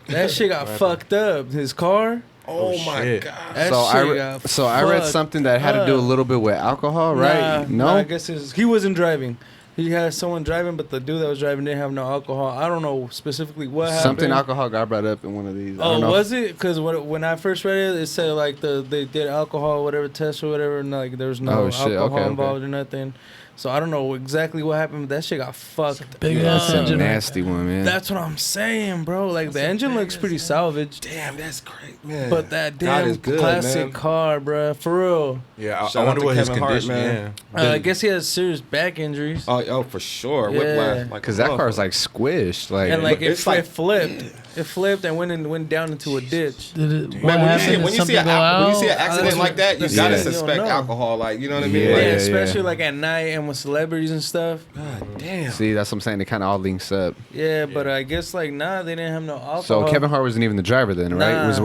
That shit got fucked up. His car. Oh my shit. god. That So shit I got read fucked something that had to do a up. little bit with alcohol, right? Nah, I guess he wasn't driving. He had someone driving, but the dude that was driving didn't have no alcohol. I don't know specifically what happened. Something alcohol got brought up in one of these. I Oh, don't know. was it? Because when I first read it, it said like they did alcohol, whatever test or whatever, and like there was no Oh, shit. alcohol Okay. involved or nothing. So I don't know exactly what happened, but that shit got fucked. Big Yeah, ass that's a engine. nasty one, man. That's what I'm saying, bro. Like the engine looks pretty salvaged, Damn, that's great, man. but that God damn is good, classic man. car, bro, for real. Yeah, I Shout out wonder to what his Kevin Hart, condition. man. I guess he has serious back injuries. Oh, for sure. Yeah. Whiplash. Like Because that car's like squished. Like, And like It's it like- flipped. It flipped and went down into a ditch. Did it, what Man, happened? Did when you something see go out? when you see an accident that's like that, you that's gotta what you suspect don't know. alcohol. Like, you know what I mean? Yeah, Yeah, Like, especially yeah. like at night and with celebrities and stuff. God damn. see, that's what I'm saying. It kind of all links up. Yeah, but I guess like they didn't have no alcohol. So Kevin Hart wasn't even the driver then, right? Nah. Is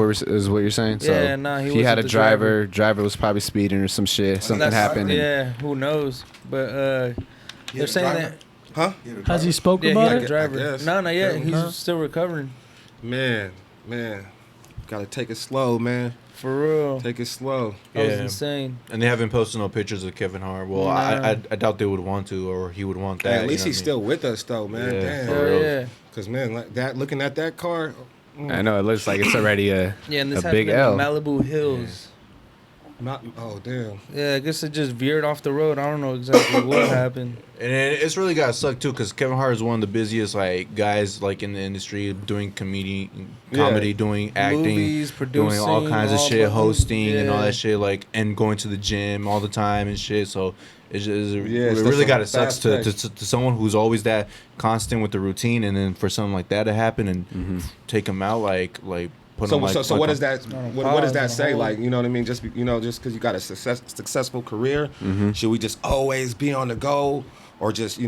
what you're saying? So Yeah, nah, he he had wasn't a the driver. Driver was probably speeding or some shit. Something That's- happened. and- Yeah, who knows? But they're saying that. Huh? Has he spoke Yeah, he about had a it? driver. guess. No, not yet. He's Huh? still recovering. Man. Gotta take it slow, man. For real. Take it slow. That was Yeah. insane. And they haven't posted no pictures of Kevin Hart. Well, Nah. I doubt they would want to, or he would want Hey, that. at least you know he's what still with us, though, man. Yeah. Damn. For Hell real. yeah. Because, man, like that, looking at that car. I know it looks like it's already a Yeah, and this a happened big in L. the Malibu Hills. Oh, damn. Yeah, I guess it just veered off the road. I don't know exactly what happened. And it's really got to suck too, because Kevin Hart is one of the busiest like guys like in the industry, doing comedy, doing acting, Movies, doing all producing, kinds of all shit, the- hosting and all yeah. that shit, like and going to the gym all the time and shit. So it's just, it it's really just got to a suck fast to pace. someone who's always that constant with the routine, and then for something like that to happen and take him out like put him like. So what does that? What does that pause, say? hold. Like, you know what I mean? Just just because you got a successful career, should we just always be on the go, or just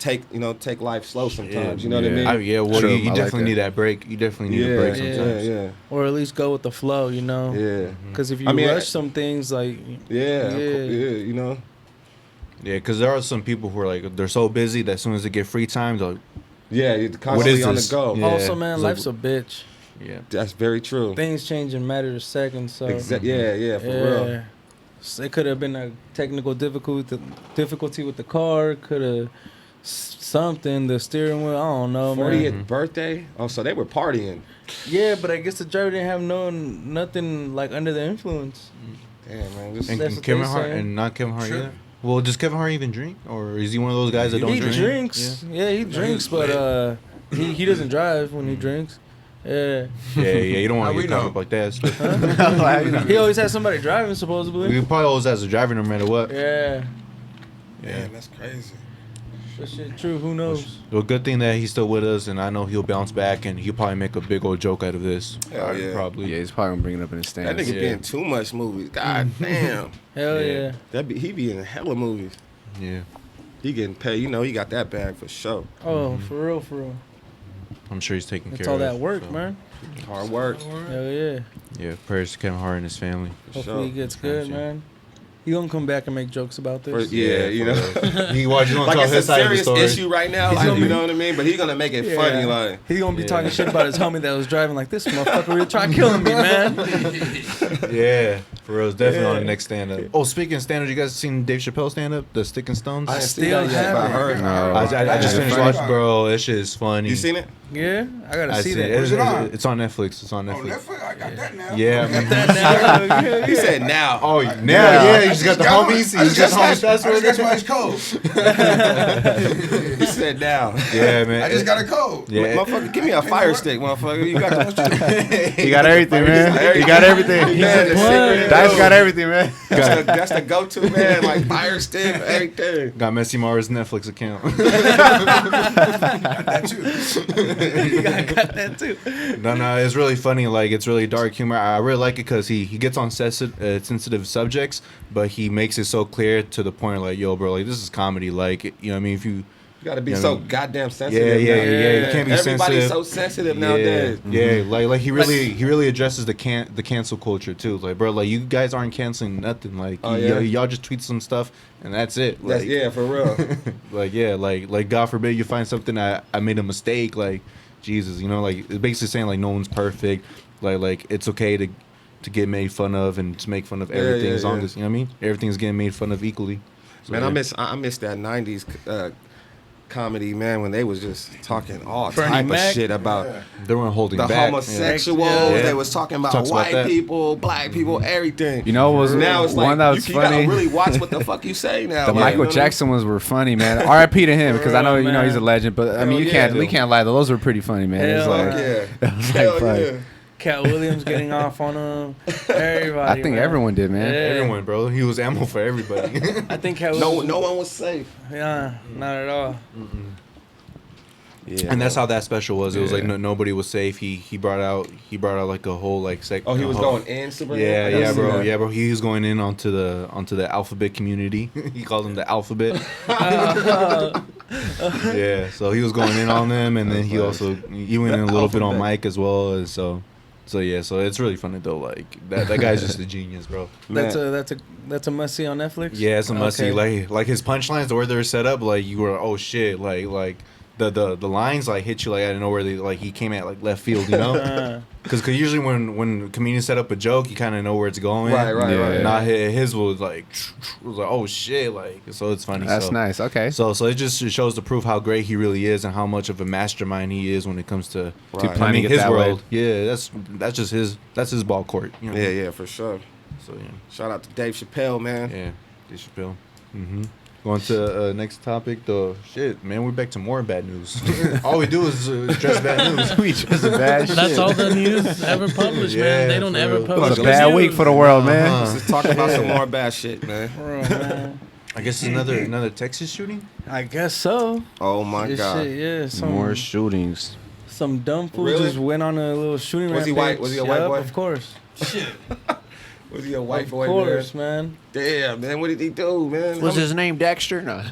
take life slow sometimes? You know what I mean? Well, True, you I like definitely that. need that break. You definitely need a break Yeah. sometimes. yeah. Or at least go with the flow, you know? Yeah. Because if you I mean, rush some things, like, Yeah, you know. Yeah, because there are some people who are like they're so busy that as soon as they get free time, they're like, Yeah, you're constantly is on the this? go. Yeah. also, man, it's life's like- a bitch. Yeah. That's very true. Things change in matter of seconds. So Yeah, for real. So it could have been a technical difficulty with the car. Could have something. The steering wheel. I don't know, 40th man. birthday. Oh, so they were partying. Yeah, but I guess the driver didn't have nothing like under the influence. Damn, man. This And That's what Kevin they Hart saying. and not Kevin Hart either. Well, does Kevin Hart even drink, or is he one of those guys that don't He drink? drinks. Yeah, he drinks, but he doesn't drive when he drinks. Yeah. Yeah, you don't want How to we get caught know? up like that. He always has somebody driving, supposedly. We probably always has a driver no matter what. Yeah. Man, that's crazy. That shit true. Who knows? Well, good thing that he's still with us, and I know he'll bounce back, and he'll probably make a big old joke out of this. Hell yeah. Probably. Yeah, he's probably gonna bring it up in his That stance. nigga be in too much movies. God damn. Hell yeah. He be in hella movies. Yeah. He getting paid. You know, he got that bag for sure. Oh, for real, for real. I'm sure he's taking It's care all of that it, work, so. man. Hard work. Hell yeah. Yeah, prayers to Kevin Hart and his family. Hopefully he gets good, man. He gonna come back and make jokes about this. Yeah, you know. He watch you Like tell it's a his side of the serious story. issue right now. Like, you know what I mean? But he's gonna make it funny. Like, He's gonna be talking shit about his homie that was driving like this motherfucker really trying killing me, man. Yeah, for real, it's definitely on the next stand-up. Oh, speaking of stand-up, you guys seen Dave Chappelle stand-up, The Stick and Stones? I still haven't. I just finished watching, bro. That shit is funny. you seen it? Yeah, I gotta see seen that. it. Where's it on? It's on Netflix. It's on Oh, Netflix. Netflix? I got that now. Yeah. He said now. Oh, yeah. You just got the homies. I You just got the homies. I just got my code. He said now. Yeah, man. I just got a code. Yeah. Motherfucker, give me a fire stick, motherfucker. You got You got everything, man. You got everything. Man, the secret Dice got everything, man. That's the go-to, man. Like fire stick, everything. Got Messi Mara's Netflix account. That too. I got that too. No, it's really funny. Like, it's really dark humor. I really like it because he gets on sensitive subjects, but he makes it so clear to the point, like, yo, bro, like, this is comedy. Like, you know what I mean? If you You gotta be Yeah, so I mean- goddamn sensitive. Yeah. now. You can't be Everybody's sensitive. so sensitive nowadays. Yeah, like he really addresses the cancel culture too. Like, bro, like you guys aren't canceling nothing. Like, Oh, yeah? y'all just tweet some stuff and that's it. That's, Like, yeah, for real. like God forbid you find something I made a mistake. Like, Jesus, you know, like it's basically saying like no one's perfect. Like it's okay to get made fun of and to make fun of everything as long as, you know what I mean? Everything's getting made fun of equally. So, Man, yeah. I miss that '90s comedy, man, when they was just talking all Bernie type Mac? of shit about They weren't holding the back. homosexuals. Yeah. They was talking about Talks about white that. people, black people, everything. You know what was Now it's like one that was you funny? gotta really watch what the fuck you say now. The like, Michael you know what I mean? Jackson ones were funny, man. R.I.P. to him because I know you know he's a legend, but I mean Hell you yeah, we can't lie. Those were pretty funny, man. It was Hell like, Yeah. it was Hell like fuck. yeah. Cat Williams getting off on him. Everybody. I think man. everyone did, man. Yeah. Everyone, bro. He was ammo for everybody. I think Cat No Williams. one was safe. Yeah, not at all. Yeah. And that's how that special was. It was like Yeah. nobody was safe. He brought out like a whole like Oh, he was a whole- going in super. Yeah, bro. He was going in onto the alphabet community. He called them the alphabet. Yeah, so he was going in on them, and then he went in a little bit on Mike as well. And so it's really funny though. Like that guy's just a genius, bro. That's a must see on Netflix. Yeah, it's a must see. Okay. Like his punchlines, the way they're set up, like you were, oh shit, like the lines like hit you like out of nowhere. He came at like left field, you know? Because usually when comedians set up a joke, you kind of know where it's going. Right. Not his was like oh shit, like, so it's funny. That's so, nice. Okay. So it just shows to prove how great he really is and how much of a mastermind he is when it comes to Right. planning it his that world. way. Yeah, that's just his ball court. You know? Yeah, for sure. So yeah. Shout out to Dave Chappelle, man. Yeah, Dave Chappelle. Mm-hmm. Going to next topic, though. Shit, man, we're back to more bad news. All we do is address bad news. We just a bad shit. That's all the news ever published, man. They don't for ever real. publish. It was a good bad news. week for the world, man. Uh-huh. Let's talk about some more bad shit, man. Bro, man. I guess it's another Texas shooting. I guess so. Oh my This god. shit, yeah. Some More shootings. some dumb fool Really? just went on a little shooting Was he rampage. white? Was he a white Yup, boy? Of course. Was he a white Of boy? course, man. Damn, man. What did he do, man? Was his name Dexter? No.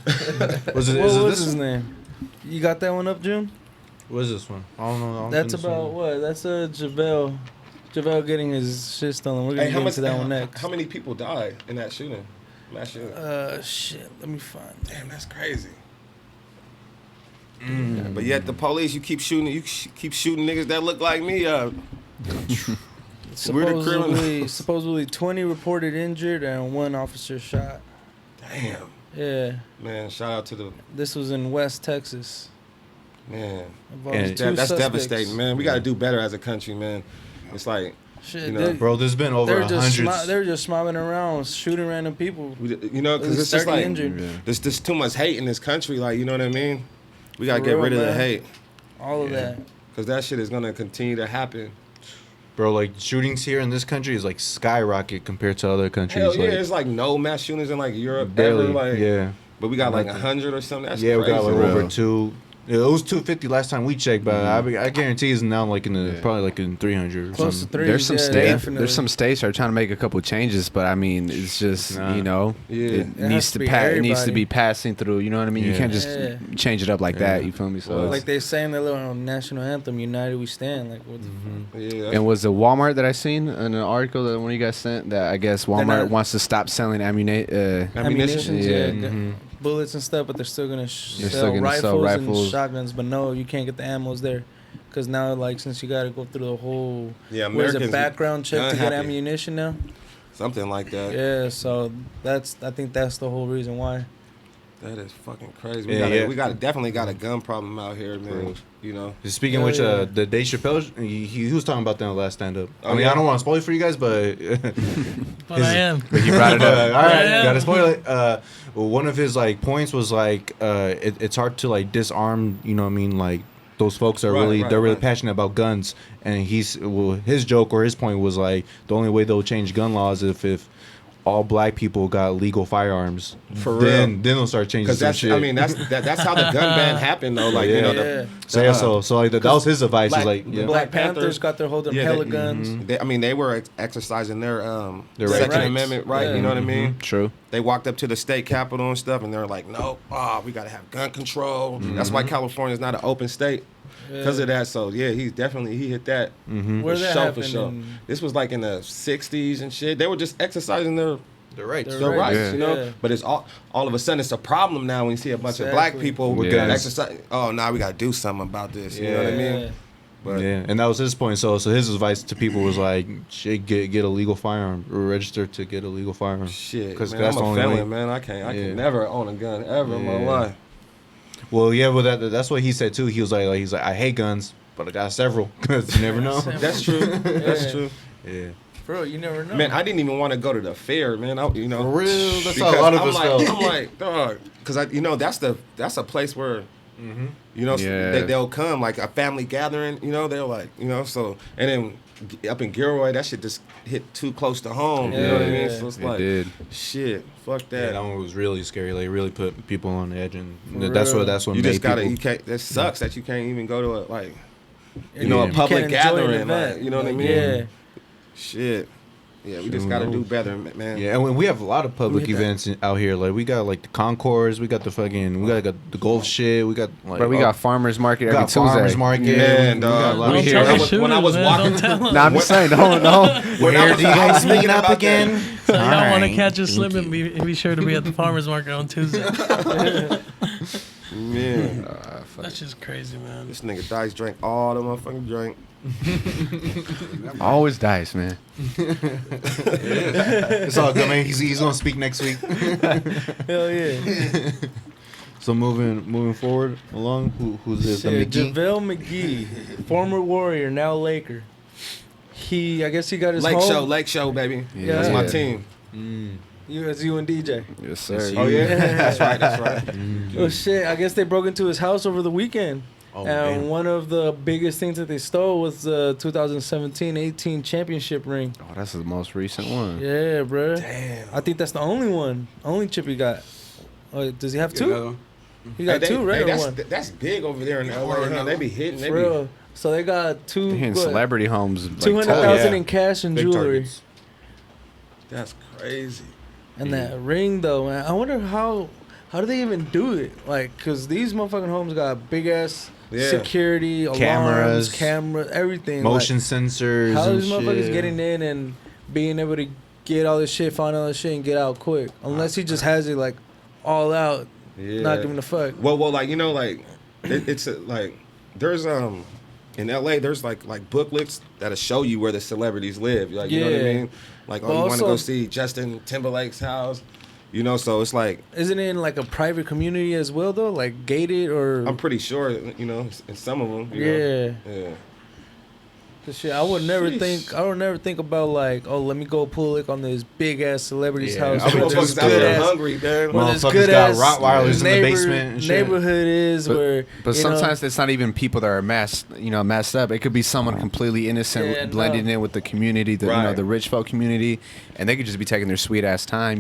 Was it? What Is it was this his one? name? You got that one up, June? What is this one? I don't know. I don't That's think this about one- what? That's Javale. Javale getting his shit stolen. We're gonna Hey, get into that one next. How many people died in that shooting? Last shooting. Shit. Let me find. Damn, that's crazy. But yet the police, you keep shooting niggas that look like me up. Supposedly 20 reported injured and 1 officer shot. Damn. Yeah. Man, shout out to the... This was in West Texas. Man. And That's devastating, man. We got to do better as a country, man. It's like... Shit, you know, bro, there's been over 100. They're just mobbing around, shooting random people. You know, because it's just like... injured. There's just too much hate in this country, like, you know what I mean? We got to get rid of the hate. All of that. Because that shit is going to continue to happen. Bro, like, shootings here in this country is, like, skyrocket compared to other countries. Hell yeah, like, it's like no mass shootings in, like, Europe. Barely, ever, like, yeah. But we got, like, 100 or something. That's yeah, crazy. we got, like, over 2... It was 250 last time we checked, but I guarantee it's now like in the probably like in 300 or close something. to 3. There's some states. that are trying to make a couple changes, but I mean, it's just it needs to it needs to be passing through. You know what I mean? You can't just change it up like that. You feel me? So like they sang the little national anthem, "United We Stand." Like what the fuck? And was the Walmart that I seen in an article that one of you guys sent that I guess Walmart wants to stop selling ammunition. Bullets and stuff, but they're still gonna sell rifles and shotguns. But no, you can't get the ammos there, because now like since you got to go through the whole background check to get ammunition now, something like that. Yeah, so I think that's the whole reason why. That is fucking crazy. We definitely got a gun problem out here, man. You know. Speaking of which, the Dave Chappelle, he was talking about that in the last stand-up. I mean, I don't want to spoil it for you guys, but but I am. But you brought it up. All right, gotta spoil it. One of his like points was like, it's hard to like disarm. You know what I mean? Like those folks are really passionate about guns, and his joke or his point was like the only way they'll change gun laws if all black people got legal firearms. For real. Then they'll start changing some shit. I mean, that's how the gun ban happened, though. Like, you know, so like that was his advice. The Black Panthers got their hold of hella guns. They were exercising their Second Amendment right. You know what I mean? True. They walked up to the state capitol and stuff, and they're like, "No, we got to have gun control." That's why California is not an open state. Because of that, so yeah, he hit that. Where that happened? For sure. This was like in the '60s and shit. They were just exercising their rights, you know. Yeah. But it's all of a sudden it's a problem now when you see a bunch of black people with guns exercising. Oh, now we got to do something about this. You know what I mean? But and that was his point. So his advice to people was like, shit, get a legal firearm or register to get a legal firearm. Shit, because that's I'm a felon, man. I can never own a gun ever in my life. Well, yeah, well that's what he said too. He was like I hate guns, but I got several because you never know. That's true. That's true. Yeah. Bro, you never know. Man, I didn't even want to go to the fair, man. You know, for real. That's how a lot of us felt. I'm like, dog, because that's a place where, you know, they'll come like a family gathering. You know, they're like, you know, so and then up in Gilroy, that shit just hit too close to home. You know what I mean? So it's like, shit, fuck that. Yeah, that one was really scary. Like, really put people on the edge, and that's what you just gotta. You can't. That sucks that you can't even go to a public gathering. Like, you know what I mean? Yeah. Shit. Yeah, we just gotta do better, man. Yeah, and we have a lot of public events out here. Like we got like the concourse, we got the the golf shit, we got like. But we got farmers market every Tuesday. Farmers market, man. When I was walking, I'm just saying, no. Where do you guys meet up again? So y'all want to catch us slipping? Be sure to be at the farmers market on Tuesday. Man, that's just crazy, man. This nigga Dice drank all the motherfucking drink. Always Dice, man. It's all good, man. He's gonna speak next week. Hell yeah. So moving forward along, who's this? Javale McGee, former Warrior, now Laker. I guess he got his Lake Show, baby. Yeah. That's my team. It's you and DJ. Yes, sir. Oh yeah, that's right. Oh shit! I guess they broke into his house over the weekend. And man. One of the biggest things that they stole was the 2017-18 championship ring. Oh, that's the most recent one. Yeah, bro. Damn. I think that's the only chip he got. Does he have two? He got two, right? That's big over there in LA. They be hitting. For real. So they got two. They hitting celebrity homes. $200,000 in cash and big jewelry. Targets. That's crazy. And that ring, though, man. I wonder how do they even do it? Like, because these motherfucking homes got big ass security, alarms, cameras, everything. Motion sensors. How are these motherfuckers getting in and being able to get all this shit, find all this shit, and get out quick? Unless he just has it like all out, not giving a fuck. Well, like, you know, like it's like there's in LA, there's like booklets that'll show you where the celebrities live. Like, you know what I mean? Like, oh, you want to go see Justin Timberlake's house? You know, so it's like... Isn't it in like a private community as well, though? Like gated or... I'm pretty sure, you know, in some of them. You yeah. know? Yeah. Shit, I would never think about like, oh, let me go pull like on this big ass celebrity's house. I'm motherfuckers out there hungry, man. Well, this good got Rottweilers in the basement and shit. Neighborhood is where. But sometimes it's not even people that are messed up. It could be someone completely innocent, blending in with the community, the rich folk community, and they could just be taking their sweet ass time,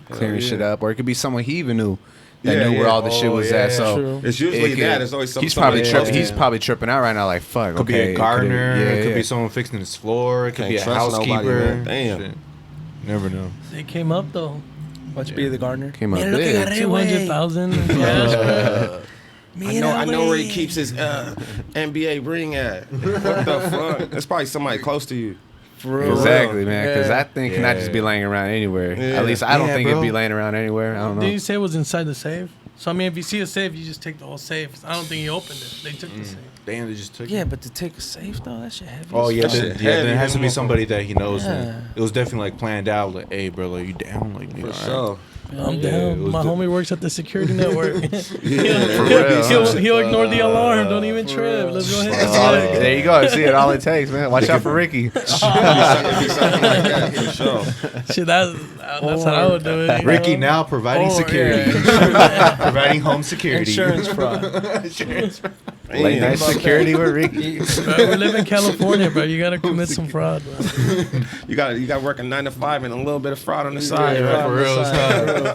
clearing shit up, or it could be someone he even knew. That knew where all the shit was at. So true. It's usually that. It's always something. He's probably tripping out right now. Like fuck. Could be a gardener. It could be someone fixing his floor. It could be a housekeeper. Nobody, damn. Never know. They came up though. Watch be the gardener. Came up big. 200,000. I know where he keeps his NBA ring at. What the fuck? That's probably somebody close to you. Exactly, man. Because that thing cannot just be laying around anywhere. At least I don't think it'd be laying around anywhere. I don't know. Did you say it was inside the safe? So I mean, if you see a safe, you just take the whole safe. I don't think you opened it. They took the safe. Damn, they just took it. Yeah, but to take a safe though, that shit heavy. Oh yeah, there has to be somebody that he knows. Yeah. It was definitely like planned out. Like, hey, bro, are you down? Like, for sure. I'm down. My homie works at the security network. He'll ignore the alarm. Don't even trip. Let's go ahead. There you go. See it. All it takes, man. Watch out for Ricky. Shit, that's how I would do it. Ricky now providing security, providing home security, insurance fraud. Late night security with Ricky. We live in California, bro. You gotta commit some fraud, bro. You gotta work a 9 to 5 and a little bit of fraud on the side, right? For real. Or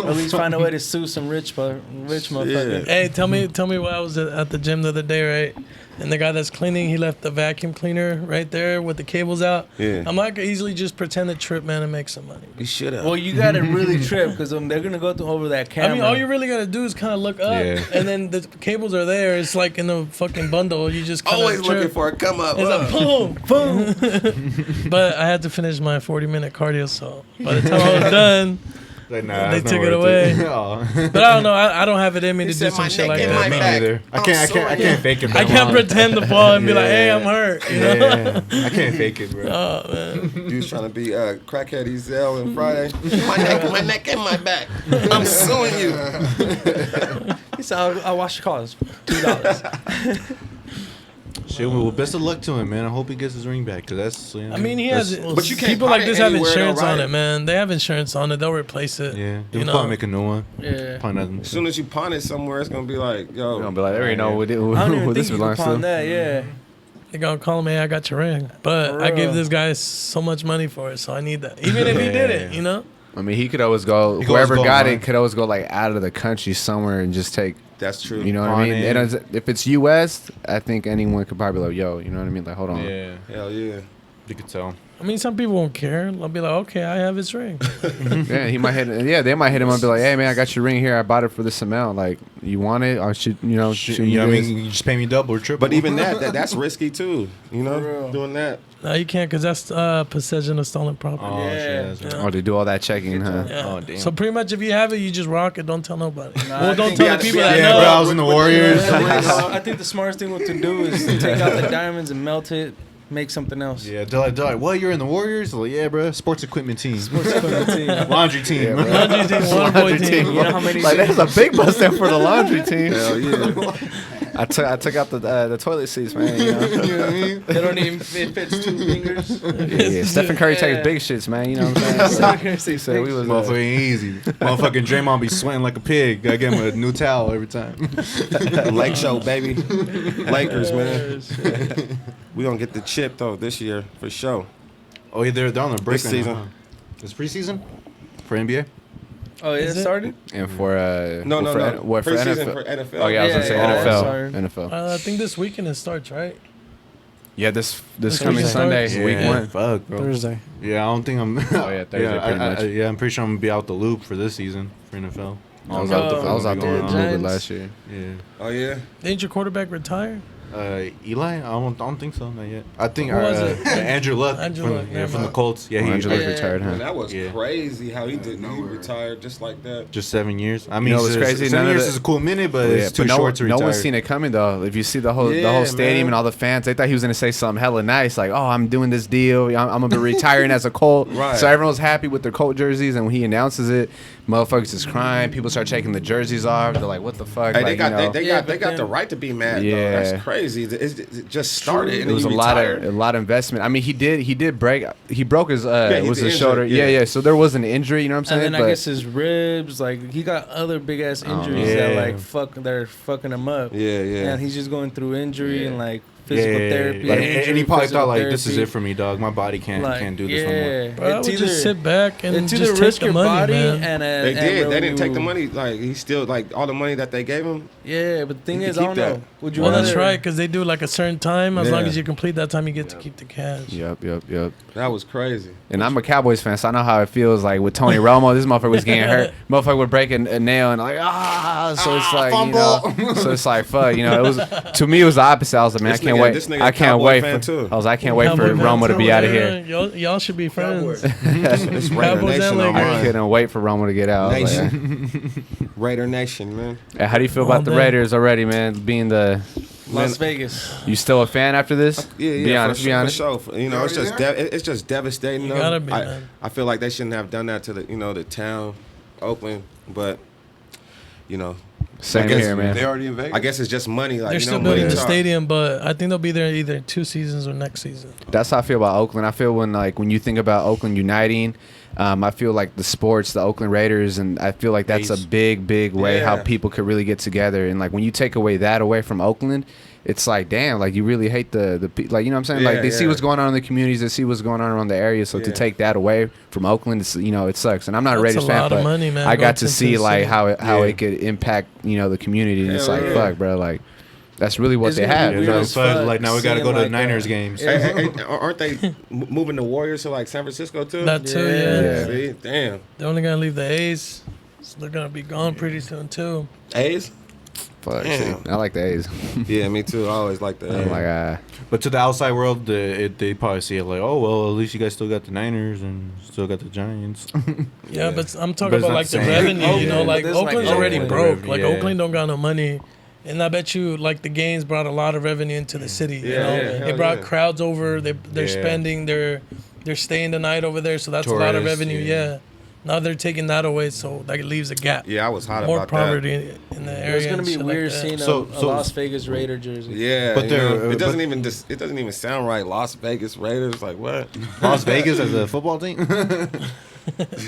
at least find a way to sue some rich motherfucker. Hey, tell me why I was at the gym the other day, right? And the guy that's cleaning, he left the vacuum cleaner right there with the cables out. Yeah. I'm not gonna easily just pretend to trip, man, and make some money. You should have. Well, you gotta really trip because they're gonna go over that camera. I mean, all you really gotta do is kind of look up, and then the cables are there. It's like in the fucking bundle. You just always trip. looking for a come up. It's like boom, boom. But I had to finish my 40-minute cardio, so by the time I was done. Like, nah, they took it away. But I don't know. I don't have it in me to do some shit like that. Me neither. I can't fake it, bro. I can't pretend to fall and be like, hey, I'm hurt. You know? I can't fake it, bro. Oh, man. Dude's trying to be crackhead Ezel and Friday. my neck and my back. I'm suing you. He said, I'll wash your cars. $2. Shit, well, best of luck to him, man. I hope he gets his ring back, cause that's. I mean, he has. But you can't. People like this have insurance on it, man. They have insurance on it. They'll replace it. Yeah, they'll probably make a new one. Yeah. As soon as you pawn it somewhere, it's gonna be like, yo. You're gonna be like, there ain't no who this belongs to. That, yeah. They're gonna call me, hey, I got your ring, but I give this guy so much money for it, so I need that. Even if he did it, you know. I mean, he could always go. Whoever got it could always go like out of the country somewhere and just take. That's true. You know what I mean? And if it's U.S., I think anyone could probably be like, yo, you know what I mean? Like, hold on. Yeah. Hell yeah. You could tell. I mean, some people won't care. They'll be like, okay, I have his ring. Yeah, he might hit. Yeah, they might hit him up and be like, hey man, I got your ring here. I bought it for this amount. Like, you want it? Or should you know? I mean, you just pay me double or triple. But even that's risky too. You know, doing that. No, you can't, because that's possession of stolen property. Oh, they do all that checking, huh? Yeah. Oh, damn. So pretty much, if you have it, you just rock it. Don't tell nobody. Well, don't tell the people that know. know. Bro, I was in the Warriors. I think the smartest thing to do is to take out the diamonds and melt it. Make something else. Yeah, they're like, what? You're in the Warriors? Like, yeah, bro. Sports equipment team. Laundry team. Yeah, laundry team. Water boy team. You know how many? Like, there's a big bus there for the laundry team. Hell yeah. I took out the toilet seats, man. You know what I mean? They don't even fits 2 fingers. Yeah, Stephen Curry takes big shits, man. You know what I'm saying? So we was motherfucking easy. Motherfucking Draymond be sweating like a pig. Gotta get him a new towel every time. Lake show, baby. Lakers, man. We gonna get the chip though this year for sure. Oh yeah, they're on the break this season. Huh? It's preseason for NBA. Oh, it started? And for no. What for preseason NFL? for NFL? Oh yeah, I was gonna say NFL. I think this weekend it starts, right? Yeah, this coming Sunday, week 1. Fuck, bro. Thursday. Yeah, I don't think I'm. Oh yeah, Thursday pretty much. I'm pretty sure I'm gonna be out the loop for this season for NFL. I was out the loop a little bit last year. Yeah. Oh yeah. Didn't your quarterback retire? Eli? I don't think so. Not yet. I think Who was it? Andrew Luck Andrew from, Luck, yeah, never from the mind. Colts. Yeah, Andrew Luck he retired, huh? Man, that was Yeah. crazy how he did. He retired just like that. just 7 years. I mean, know what's crazy? 7 None of years the- is a cool minute, but it's too but short to retire. no one's seen it coming though. If you see the whole Yeah, stadium man. and all the fans, they thought he was gonna say something hella nice, like, "Oh, I'm doing this deal. I'm gonna be retiring as a Colt." Right. So everyone was happy with their Colt jerseys, and when he announces it, motherfuckers is crying. People start taking the jerseys off. They're like, "What the fuck?" Hey, like, they got the right to be mad. Yeah. Though. That's crazy. It just started. And It was then a he lot retired. of investment. I mean, he did break. He broke his he was did his shoulder. injured, Yeah. yeah. So there was an injury. You know what I'm And saying? then I guess his ribs, like he got other big ass injuries yeah. that like they're fucking him up. Yeah, yeah. And he's just going through injury and like physical therapy. Like, injury, and he probably physical thought like, this is therapy. it for me, dog. My body can't do this no more. Bro, I would just sit back and it's just either take risk the your money, body man. and They and did. They really didn't take the will- money. Like he still like all the money that they gave him. Yeah, but the thing You is, can I don't keep know. that. Would you Well, that's rather- right, because they do like a certain time. As long Yeah. as you complete that time, you get to keep the cash. Yep. That was crazy. And I'm a Cowboys fan, so I know how it feels like with Tony Romo. This motherfucker was getting hurt. Motherfucker would break a nail and like so it's like you know, so it's like fuck. You know, it was to me it was the opposite. I was like, man, This I can't nigga- wait. this nigga I a can't Cowboy wait fan for. too. I was like, I can't wait for Cowboy Romo to fans be too, out of yeah. here. Y'all should be friends. It's Raider Cowboys Nation and on Lakers. I mine. couldn't wait for Romo to get out. I was like, Nation. Raider Nation, man. hey, how do you feel about the day. Raiders already, man? Being the Las Vegas. you still a fan after this? Yeah, Be honest. for, Be honest. For sure. You know, it's just it's just devastating. You though. gotta be, man. I feel like they shouldn't have done that to the town, Oakland, but you know, Same I guess here, man. They already in Vegas. I guess it's just money. Like They're you still know, building money the talk. stadium, but I think they'll be there either 2 seasons or next season. That's how I feel about Oakland. I feel when you think about Oakland uniting, I feel like the sports, the Oakland Raiders, and I feel like that's a big way how Yeah. people could really get together. And like when you take away from Oakland, it's like damn, like you really hate the like you know what I'm saying? Like Yeah, they see yeah. what's going on in the communities, they see what's going on around the area. So to Yeah. take that away from Oakland, it's, you know, it sucks. And I'm not a That's Raiders a fan, lot of but money, man, I going got to into see the like city. how Yeah. it could impact the community. And it's Hell like yeah. fuck, bro, like that's really what It's they gonna be have. Yeah, weird bro. as so fuck like now we got to go seeing to like Niners that. games. Hey, aren't they moving the Warriors to like San Francisco too? That too, Yeah. yeah. See, damn. They're only gonna leave the A's, so they're gonna be gone pretty soon too. A's? Fuck, Damn. see, I like the A's. Yeah, me too. I always like that. I'm like, But to the outside world, they probably see it like, oh well, at least you guys still got the Niners and still got the Giants. Yeah, but I'm But talking it's about not like the the same. revenue. You know, Oakland, like but there's, like, Oakland's already Oakland broke. revenue, Like yeah. Oakland don't got no money. And I bet you, like the games brought a lot of revenue into the city. You Yeah, know, yeah, they hell brought yeah. crowds over. They're Yeah. spending. They're staying the night over there. So that's a lot of Tourists, revenue. yeah. Yeah. Now they're taking that away, so that leaves a gap. Yeah, I was hot More about poverty in the area. It's gonna and be shit weird like that. seeing So- a so- Las Vegas Raider jersey. that. Yeah, But you they're- know, it doesn't but- even sound right. Las Vegas Raiders, like what? Las Vegas as a football team. Them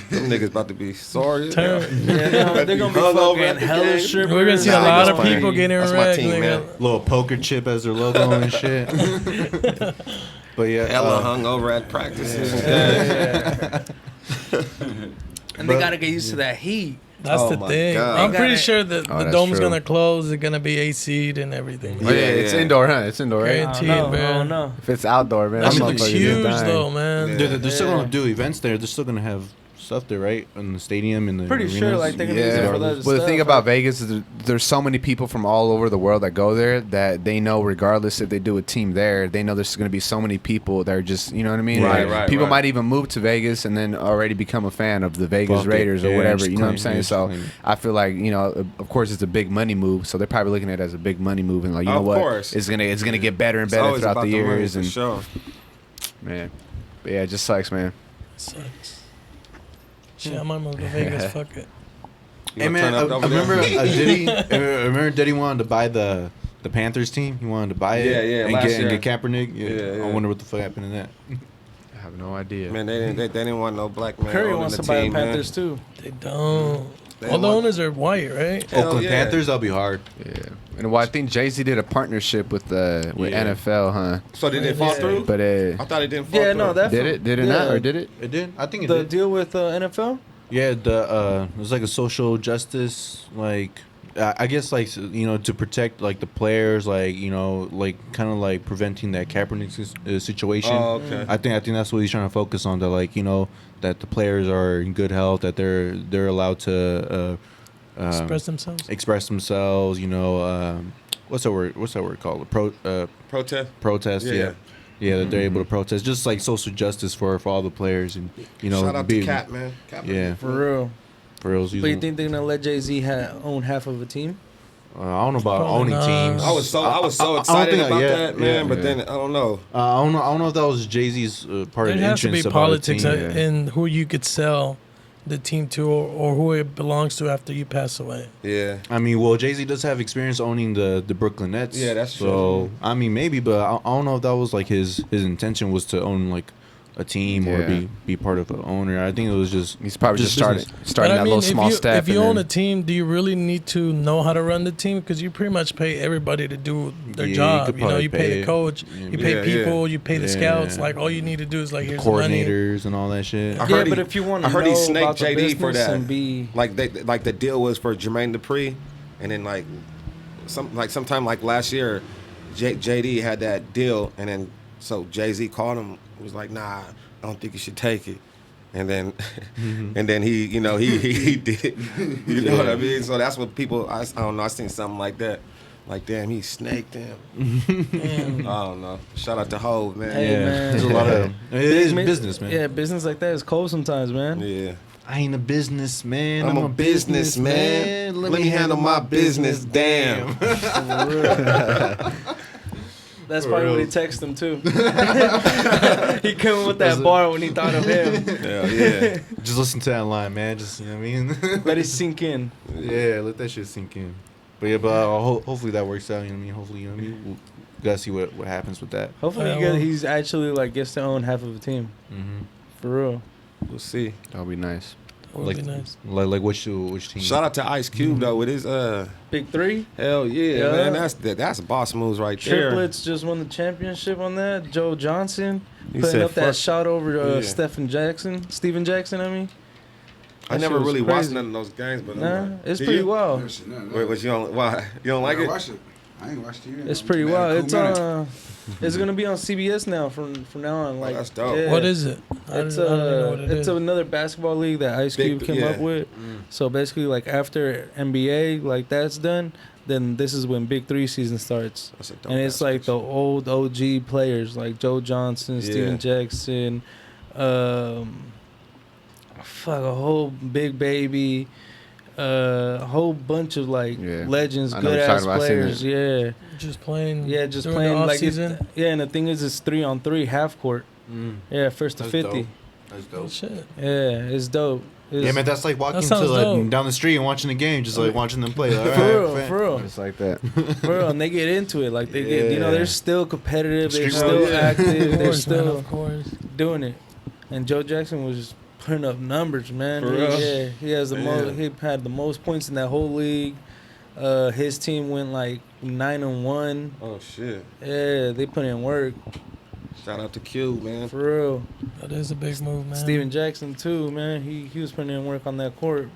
niggas about to be sorry. Turn- Yeah, they're gonna be Hungover at fucking the hella game. strippers. We're gonna see a Nah, lot that's of fine. people getting That's my wrecked. team, They man. got- Little poker chip as their logo and shit. But yeah, Hella hungover at practices. And they gotta get used to that heat. That's Oh the my thing. God. I'm They pretty gotta- sure that Oh, the that's dome's true. gonna close. It's gonna be AC'd and everything. oh yeah, it's yeah. indoor, huh? It's indoor, right? Guaranteed, I don't know. man. I don't know. If it's outdoor, man, That them shit looks motherfuckers is huge dying. though, man. Yeah. they're still Yeah. gonna do events there. They're still gonna have stuff there, right? In the stadium, in the Pretty sure, arenas. like, they're gonna use it Yeah, for that but the thing stuff, about like- Vegas is there's so many people from all over the world that go there that they know regardless if they do a team there, they know there's going to be so many people that are just, you know what I mean? Right, Like, right, people right. might even move to Vegas and then already become a fan of the Vegas Fuck it. Raiders or Yeah, whatever, just you know what I'm claim- saying? yeah, So just claim it. I feel like, you know, of course it's a big money move, so they're probably looking at it as a big money move and like, you know Of what? course. It's going to get better and It's better always throughout about the the money, years for and sure. man. But yeah, it just sucks, man. Sucks. Shit, I might move to Vegas. Fuck it. You Hey gonna man, turn up I over there? remember Diddy. I remember Diddy wanted to buy the Panthers team. He wanted to buy it. Yeah, yeah, and last get year. Kaepernick. Yeah, Yeah, yeah. I wonder what the fuck happened in that. I have no idea. Man, they didn't want no black man. Curry owning wants the to buy the team, man. Panthers too. They don't. They All the want- owners are white, right? Hell Oakland yeah. Panthers, that'll be hard. Yeah. And well, I think Jay-Z did a partnership with Yeah. NFL, huh? So did it fall through? But I thought it didn't fall Yeah, through. no, that did it? Did it not? Or did it? It did. I think it the did. deal with NFL. Yeah, it was like a social justice, like I guess like to protect like the players, like like kind of like preventing that Kaepernick situation. Oh, okay. I think that's what he's trying to focus on. That like that the players are in good health, that they're allowed to Express themselves. express themselves. what's that word called? Protest. Protest. Yeah. Yeah, that they're able to protest, just like social justice for all the players, and shout out to Cap, man. Yeah, for real. For real. But you think they're gonna let Jay-Z own half of a team? I don't know about Probably owning not. teams. I was so excited about that, man. But then I don't know. I don't know if that was Jay-Z's part of There the has to be entrance about politics the team. in who you could sell the team to, or who it belongs to after you pass away. Yeah. I mean, well, Jay-Z does have experience owning the Brooklyn Nets. Yeah, that's true. So, I mean, maybe, but I don't know if that was like his intention was to own like a team or be part of an owner. I think it was just he's probably just business. starting that little small staff. If you own a team, do you really need to know how to run the team? Because you pretty much pay everybody to do their job. You pay the coach, you pay people, you pay the scouts. Like all you need to do is like here's the money. Coordinators and all that shit. But if you want to I heard know he snaked about the JD for business that. and be Like the deal was for Jermaine Dupri, and then sometime like last year, JD had that deal, and then so Jay-Z called him, was like, nah, I don't think you should take it. And then and then he did it. You know what I mean? So that's what people I don't know, I seen something like that. Like, damn, he snaked him. I don't know. Shout out to Hov, man. Hey, man. There's a lot of it is business, man. Yeah, business like that is cold sometimes, man. Yeah. I ain't a businessman. I'm a businessman. Let me handle my business. Damn. That's probably what he texted him too. He came with that bar when he thought of him. Hell yeah. Just listen to that line, man. Just, you know what I mean? Let it sink in. Yeah, let that shit sink in. But yeah, hopefully that works out. You know what I mean? Hopefully, you know what I mean? We'll gotta see what happens with that. Hopefully he's actually like gets to own half of a team. Mm-hmm. For real. We'll see. That'll be nice. Would be nice. Like which team? Shout out to Ice Cube though with his Big Three. Hell yeah, man. That's boss moves right there. Triplets just won the championship on that. Joe Johnson He putting said, up that "Fuck." shot over Yeah. Steven Jackson. I mean, I That never shit was really watched crazy. none of those games, but nah, it's Do pretty you? wild. Never seen none of Wait, that. what you don't like I it? watched it. I ain't watched TV. It's pretty wild. It's gonna be on CBS now from now on. Like, that's dope. yeah. What is it? It's I don't even know what it it's is. another basketball league that Ice Cube came up with. So basically, like after NBA, like that's done, then this is when Big Three season starts, That's a dope and it's like the old OG players like Joe Johnson, Steven Jackson, a whole Big Baby, a whole bunch of like legends, I know good what you're ass talking about. I seen players. it. Just playing. Yeah, just during playing the off like season. and the thing is, it's 3-on-3 half court. Yeah, first to That's 50. dope. That's dope. Shit. Yeah, it's dope. Yeah, man, that's like walking That to sounds dope. down the street and watching the game, just like watching them play. Like, For real. Just like that. For real, and they get into it. Like they get, Yeah. they're still competitive. They're Street still ball, yeah. active. Of They're course, man, still of course. doing it. And Joe Jackson was just putting up numbers, man. For real? Yeah, he has the most. He had the most points in that whole league. His team went like 9-1. Oh shit. Yeah, they put in work. Shout out to Cube, man. For real. That is a big move, man. Steven Jackson too, man. He was putting in work on that court.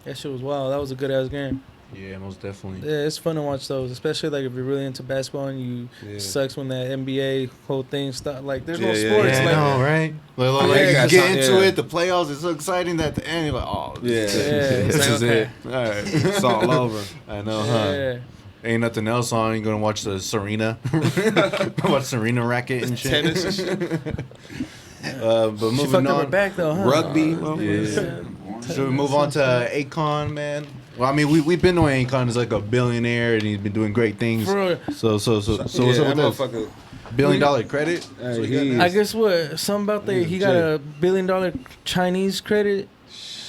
That shit was wild. That was a good ass game. Yeah, most definitely. Yeah, it's fun to watch those, especially like if you're really into basketball and you sucks when that NBA whole thing stop. Like there's no sports. Yeah, Like, I know, right? Like, Yeah, you get yeah. into it, the playoffs, it's so exciting that at the end you're like, oh, this it's is like, it. All right, It's all over. I know, huh? yeah. Ain't nothing else on. You gonna watch the Serena, watch Serena racket and shit. Tennis and shit. But She moving fucked up her on, back though, huh? Rugby. yeah. Should we move on to Akon, man? Well, I mean, we've been knowing Akon is like a billionaire and he's been doing great things. For real. So what's up Yeah, with that that? motherfucker. $1 billion credit? Hey, So he got he- that? I guess what? Something about the he got a $1 billion Chinese credit,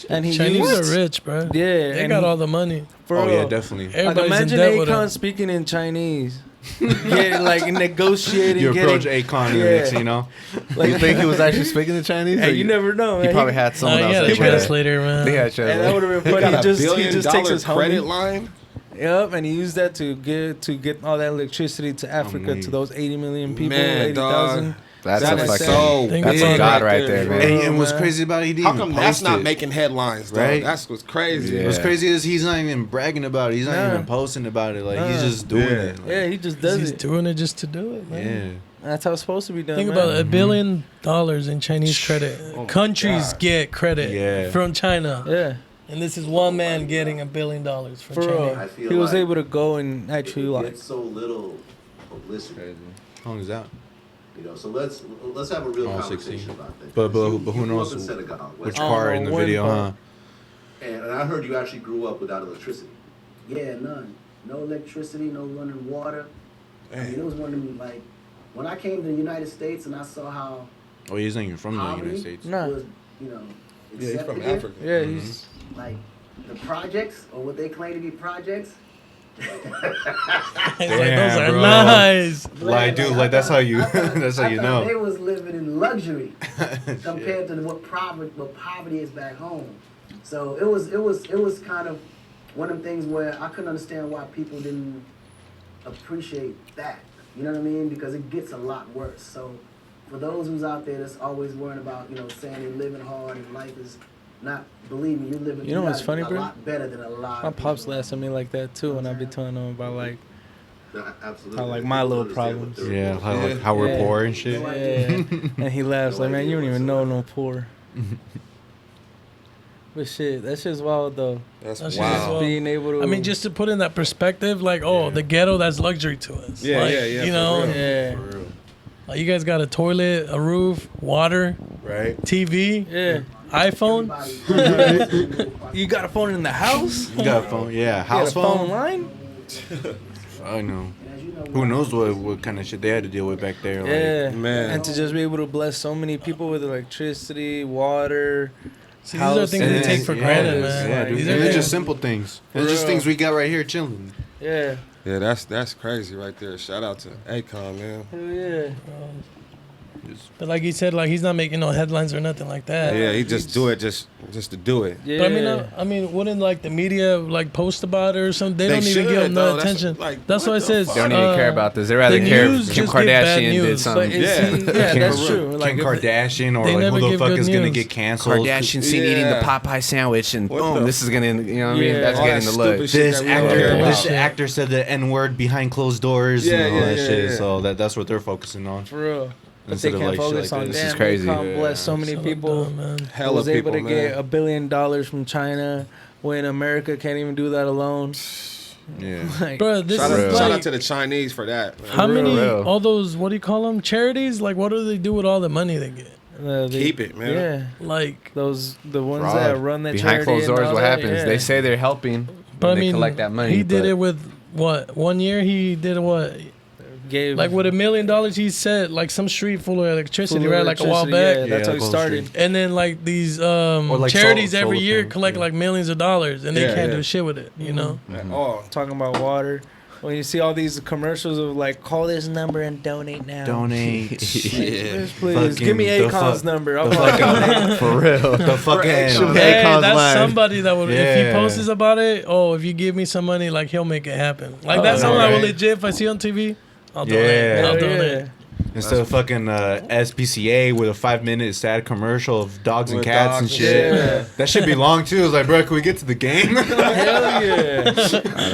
and he Chinese used, are rich, bro. Yeah, They and got he- all the money. For Oh real. yeah, definitely. Like Everybody's in imagine debt with Akon him. speaking in Chinese. Yeah, like negotiating. You approach getting, Akon, Yeah. you know? like, You think he was actually speaking in Chinese? Hey, or you never know, man. He probably had No, someone he else. had a that read it. translator, man. He had a And that translator. would have been He funny. got a He $1 just takes billion his credit homie. line. Yep, and he used that to get all that electricity to Africa weak. to those 80 million people, Man, 80,000. That's That a is fucking. so Think That's about a it. god right there, bro. man. And what's man. crazy about it, he didn't How even come that's post not it. making headlines, though? Right? That's what's crazy. Yeah. What's crazy is he's not even bragging about it. He's not Nah. even posting about it. Like he's Nah. just doing Yeah. it. Like, Yeah, he just does He's it. doing it just to do it, man. yeah. That's how it's supposed to be done. Think man. about it, $1 billion in Chinese credit. Oh my Countries God. get credit Yeah. from China. Yeah, And this is one man getting $1 billion for real. training. He was able to go and actually it like. gets so little publicity. How long is that? You know, so let's have a real 16. conversation about that. But You who grew knows up in Senegal, which West part in the video, huh? And I heard you actually grew up without electricity. Yeah, none. No electricity, no running water. I mean, it was one of them, like, when I came to the United States and I saw how Oh, he's not even from the poverty United States. Nah. was, you know, Yeah, he's from accepted here, Africa. Yeah, he's. like, the projects, or what they claim to be projects. He's Damn, like, those are bro. nice. Like, dude, like that's how you, that's how I you thought they know. was living in luxury compared to what poverty is back home. So it was kind of one of them things where I couldn't understand why people didn't appreciate that. You know what I mean? Because it gets a lot worse. So for those who's out there that's always worrying about, you know, saying they're living hard and life is not, believe me, you're living. You know what's funny, a bro? lot better than a lot. My of pops people. laughs at me like that too when I be telling them about like Absolutely. how like my little problems. Yeah, how we're Yeah. poor and shit. Yeah, and he laughs like, man, you don't even know no poor. But shit, that's just wild though. That's That's wow. just wild. Being able to. I mean, just to put in that perspective, like, oh, the ghetto, that's luxury to us. Yeah, Like, yeah, yeah, You for know, real. Yeah. like you guys got a toilet, a roof, water, Right. TV, Yeah. iPhone. You got a phone in the house? You got a phone, yeah, You got house a phone phone. line? I know. Who knows what kind of shit they had to deal with back there? Like, Yeah, Man. And to just be able to bless so many people with electricity, water. See, these are things we take for granted, man. Yeah, dude. These are They're things- just simple things. It's just real. things we got right here chilling. Yeah. Yeah, that's crazy right there. Shout out to Akon, man. Hell yeah. But like he said, like he's not making no headlines or nothing like that. Yeah, he just do it just to do it. Yeah. But I mean, wouldn't like the media like post about it or something? They don't even should, give him though. no That's attention. like, That's what why it the says fuck? They don't even care about this. They rather the care news if Kim just give bad Kardashian news. did But something. yeah, that's true. Like Kim if Kardashian or they like never who the give fuck good is gonna news. get canceled? Kardashian seen eating the Yeah. Popeye sandwich, and What boom, the- this is gonna, you know what I mean? Yeah. That's All getting that the look. stupid shit This that we don't care actor, about. this actor said the N word behind closed doors Yeah, and all yeah, that yeah, shit. yeah. So that's what they're focusing on. For real. But Instead they of, can't like, shit focus like on this. This is damn, crazy. they can't Yeah. bless so many So people. dumb, man. Hella Was able people, to man. get $1 billion from China when America can't even do that alone. Yeah. Like, Bro, this Shout is out, like shout out to the Chinese for that. Man. how many real. all those what do you call them charities? Like what do they do with all the money they get? Keep it, man. Yeah. Like, The ones Fraud. that run that Behind charity closed and doors, all what that, happens? yeah. They say they're helping. but I they mean, collect that money. he did but it with what 1 year? He did what? Gave Like with $1 million, he said like some street full of electricity, full of right? Like a while electricity, back. Yeah, that's Yeah, how it like started. And then like these like charities solar every year things, collect yeah. like millions of dollars, and they Yeah, can't yeah. do shit with it. You know. Oh, Talking about water. When you see all these commercials of like, call this number and donate now. Donate. Please, please. Fucking Give me the Akon's fuck- number. the I'll fucking for real. The fucking Akon. Hey, Akon's that's line. somebody that would if he Yeah. posts about it. Oh, if you give me some money, like he'll make it happen. Like that's yeah, something I will right. legit. If I see on TV, I'll Yeah. donate. I'll Hell donate. yeah. instead of fucking SPCA with a 5-minute sad commercial of dogs and With cats dogs and and shit. shit. That should be long too. It's like, bro, can we get to the game? Hell yeah.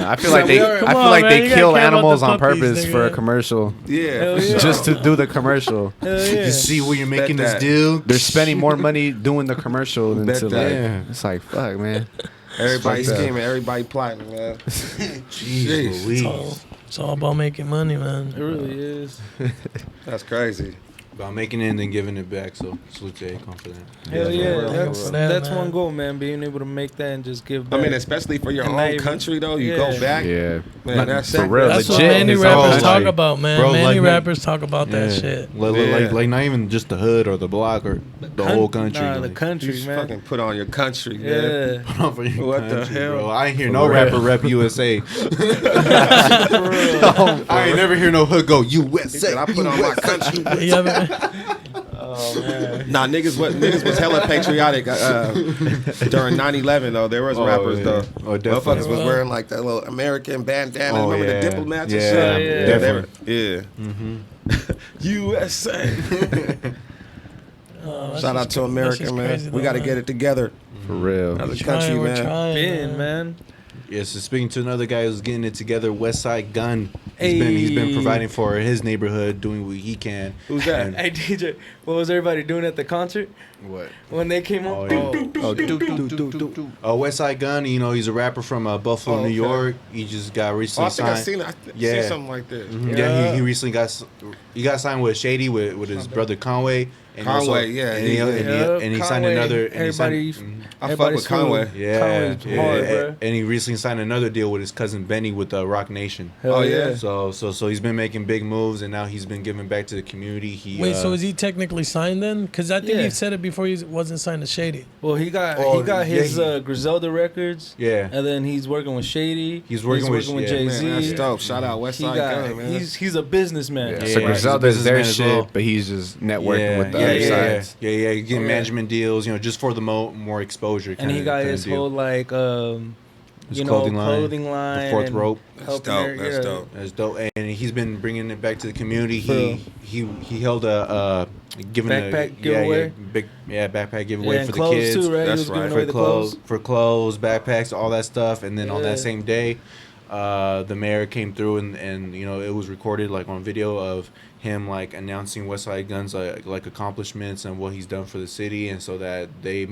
I feel like they, I Come feel on, like man, they you gotta kill care about animals the on puppies, purpose for a nigga. commercial, yeah. Hell yeah. just to do the commercial. Hell yeah. You see what you're making Bet this that. do? They're spending more money doing the commercial than Bet to that. like. Yeah. It's like fuck, man. Everybody Fuck that. scheming, everybody plotting, man. Jeez Louise. It's all about making money, man. It really is. That's crazy. About making it and then giving it back. So salute to Akon for that. Hell yeah. real. That's, Yeah, that's man. one goal, man. Being able to make that and just give I back. mean, especially for your And not own even- country, though. You Yeah. go back, Yeah, man. That's for real. That's what legit many his rappers own talk country. about, man. Bro, Many like, rappers talk about that Yeah. shit. Like not even just the hood or the block or the whole country. Nah, the like, You country, just man. fucking put on your country, man. Yeah. put on for your What the country, hell? bro. I ain't hear For no real. rapper rep USA. I ain't never hear no hood go USA. I put on my country. You ever- Nah, niggas was hella patriotic during 9/11 though. There was rappers yeah. though. Oh, definitely. Motherfuckers was wearing like that little American bandana. Oh, Remember yeah. the diplomats Yeah, and shit? yeah. They were- USA. Oh, that's Shout out just to cra- that's America, just man. crazy we though, got to man. get it together For real. as a We're trying, country, we're man. trying, Been, man. Yes, so speaking to another guy who's getting it together, Westside Gunn. He's been providing for his neighborhood, doing what he can. Who's that? Hey DJ, what was everybody doing at the concert? What? When they came on? Westside Gunn, you know, he's a rapper from Buffalo, New York. He just got recently signed. I seen something like that. Mm-hmm. Yeah, he recently got signed with Shady with his brother Conway. And Conway, he signed another. I fuck with Conway. Yeah, and he recently signed another deal with his cousin Benny with Rock Nation. Hell yeah! So he's been making big moves, and now he's been giving back to the community. Wait, so is he technically signed then? Because I think he said it before he wasn't signed to Shady. Well, he got his Griselda Records. Yeah, and then he's working with Shady. He's working with Jay-Z. That's dope. Shout out Westside Gunn, man. He's a businessman. Yeah. So Griselda is their shit, but he's just networking with the other sides. Yeah, getting management deals, you know, just for the more exposure. And he got his whole like, his clothing line, the fourth rope. That's dope. That's dope. And he's been bringing it back to the community. He held a backpack giveaway. Backpack giveaway for the kids. Too, right? That's right. For clothes, backpacks, all that stuff. And then on that same day, the mayor came through and you know, it was recorded like on video of him like announcing Westside Gunn's like accomplishments and what he's done for the city, and so that they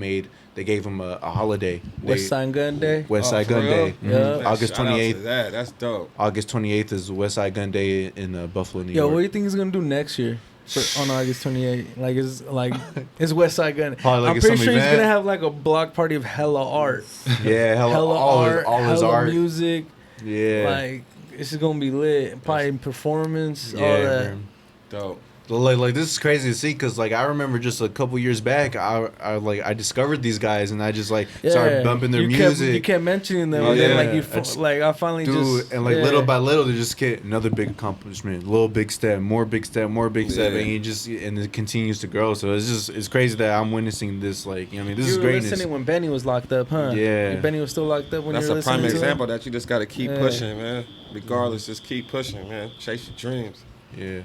gave him a holiday. Westside Gun Day. Westside Gun Day. Yeah. August 28th. That's dope. August 28th is Westside Gun Day in Buffalo, New York. Yo, what do you think he's gonna do next year on August 28th? It's Westside Gun. I'm pretty sure he's gonna have like a block party of hella art. Yeah, hella art, all his art, music. Yeah, like it's just gonna be lit. Probably performance, all that. Man. Dope. Like this is crazy to see because like I remember just a couple years back I discovered these guys and I just started bumping their music. You kept mentioning them, and then I finally and little by little they just get another big accomplishment, little big step, more big step, and it continues to grow. So it's crazy that I'm witnessing this. Like, you know, I mean, this is greatness. You were listening when Benny was locked up, huh? Yeah, Benny was still locked up when that's you were listening. That's a prime example that you just gotta keep pushing, man. Regardless, just keep pushing, man. Chase your dreams. Yeah.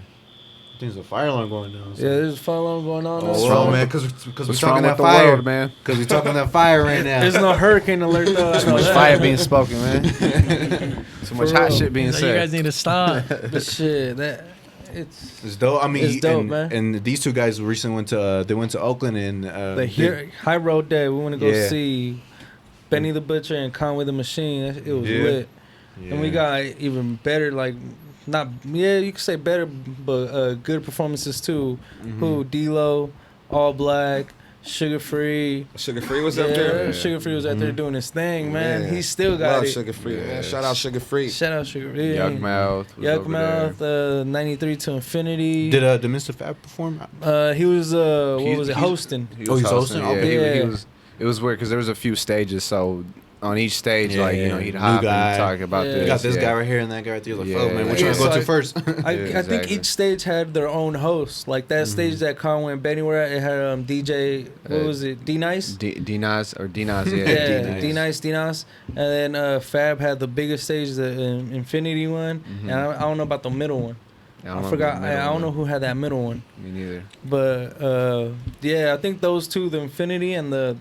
There's a fire alarm going down. So. Yeah, there's a fire alarm going on. What's wrong, man? Because we're talking that fire, world, man. Because we're talking that fire right now. There's no hurricane alert though. Too much fire being spoken, man. Too much hot shit being said. You guys need to stop. But shit, it's dope. I mean, it's dope, man. And these two guys recently went to Oakland and High Road Day. We want to go see Benny the Butcher and Conway the Machine. It was lit. Yeah. And we got even better, like. You could say better, but good performances too. Mm-hmm. Who D-Lo, All Black, Sugar Free. Sugar Free was up there. Sugar Free was out there doing his thing, man. Yeah. He still got it. Sugar Free, man. Shout out Sugar Free. Shout out Sugar Free. Yuck Mouth, 93 to Infinity. Did Mr. Fab perform? He was hosting. He was hosting. Yeah. It was weird because there was a few stages, so. On each stage, he'd hop and talk about this. You got this guy right here and that guy right there. Like, man, which one to go to first? I think each stage had their own host. Like that stage that Conway and Benny were at, it had DJ, what was it, D-Nice? D-Nice, yeah. Yeah, D-Nice. And then Fab had the biggest stage, the Infinity one. And I don't know about the middle one. I forgot. I don't know who had that middle one. Me neither. But I think those two, the Infinity and the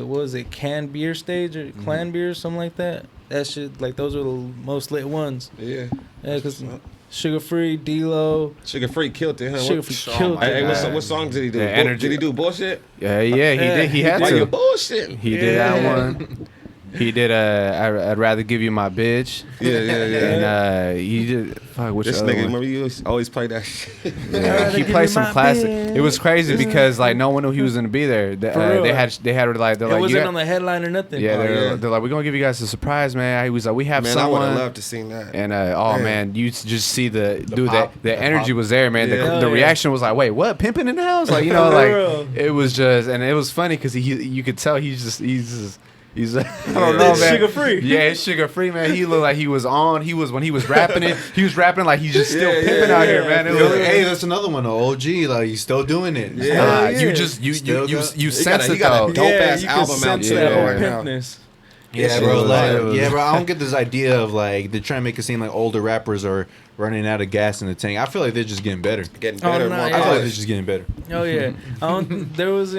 what was it, canned beer stage or clan beer, something like that. That shit, like those are the most lit ones. Yeah. Yeah, because Sugar Free, D-Lo. Sugar Free killed it, huh? Sugar Free killed it. Hey, what song did he do? Did he do Bullshit? Yeah, he did. He had to. Why you bullshitting? He did that one. He did I'd rather give you my bitch. Yeah. And he did which this other nigga, one? remember you always play that shit. Yeah, he played some classic. It was crazy because like no one knew he was gonna be there. They had like it wasn't on the headline or nothing. Yeah, they're like, we're gonna give you guys a surprise, man. He was like, we have someone. I would have loved to seen that. And man, you just see the energy was there, man. The reaction was like, wait, what? Pimping in the house? Like, you know, like it was just, and it was funny because you could tell he's I don't know, man. Sugar Free. Yeah, it's Sugar Free, man. He looked like he was on. When he was rapping it, he was rapping like he's just still pimping out here, man. It was hey, that's another one. The OG, like he's still doing it. You sense it though. Dope ass album out there right now. Yeah, bro. I don't get this idea of like they're trying to make it seem like older rappers are running out of gas in the tank. I feel like they're just getting better. I feel like they're just getting better. Oh yeah. There was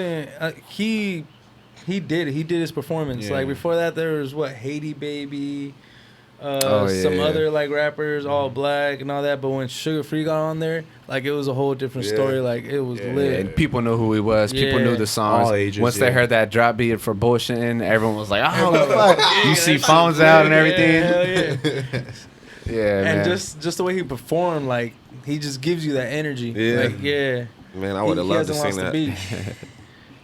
He did his performance. Yeah. Like before that, there was Haiti Baby, some other like rappers, all black and all that. But when Sugar Free got on there, like it was a whole different story. Like it was lit. And people knew who he was. People knew the songs. All ages, Once they heard that drop beat for bullshitting, everyone was like, "Oh fuck!" You see phones out and everything. Hell yeah. Yeah, And man. just the way he performed, like he just gives you that energy. Yeah. Like, yeah. Man, I would have loved to sing that.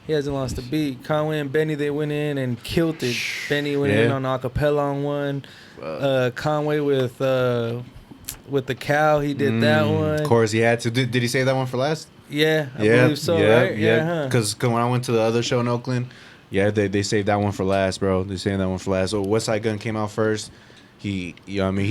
He hasn't lost a beat. Conway and Benny, they went in and killed it. Benny went in on acapella on one. Conway with the cow, he did that one. Of course, he had to. Did he save that one for last? Yeah, I believe so, right? Yeah. Because when I went to the other show in Oakland, they saved that one for last, bro. They saved that one for last. So Westside Gunn came out first. He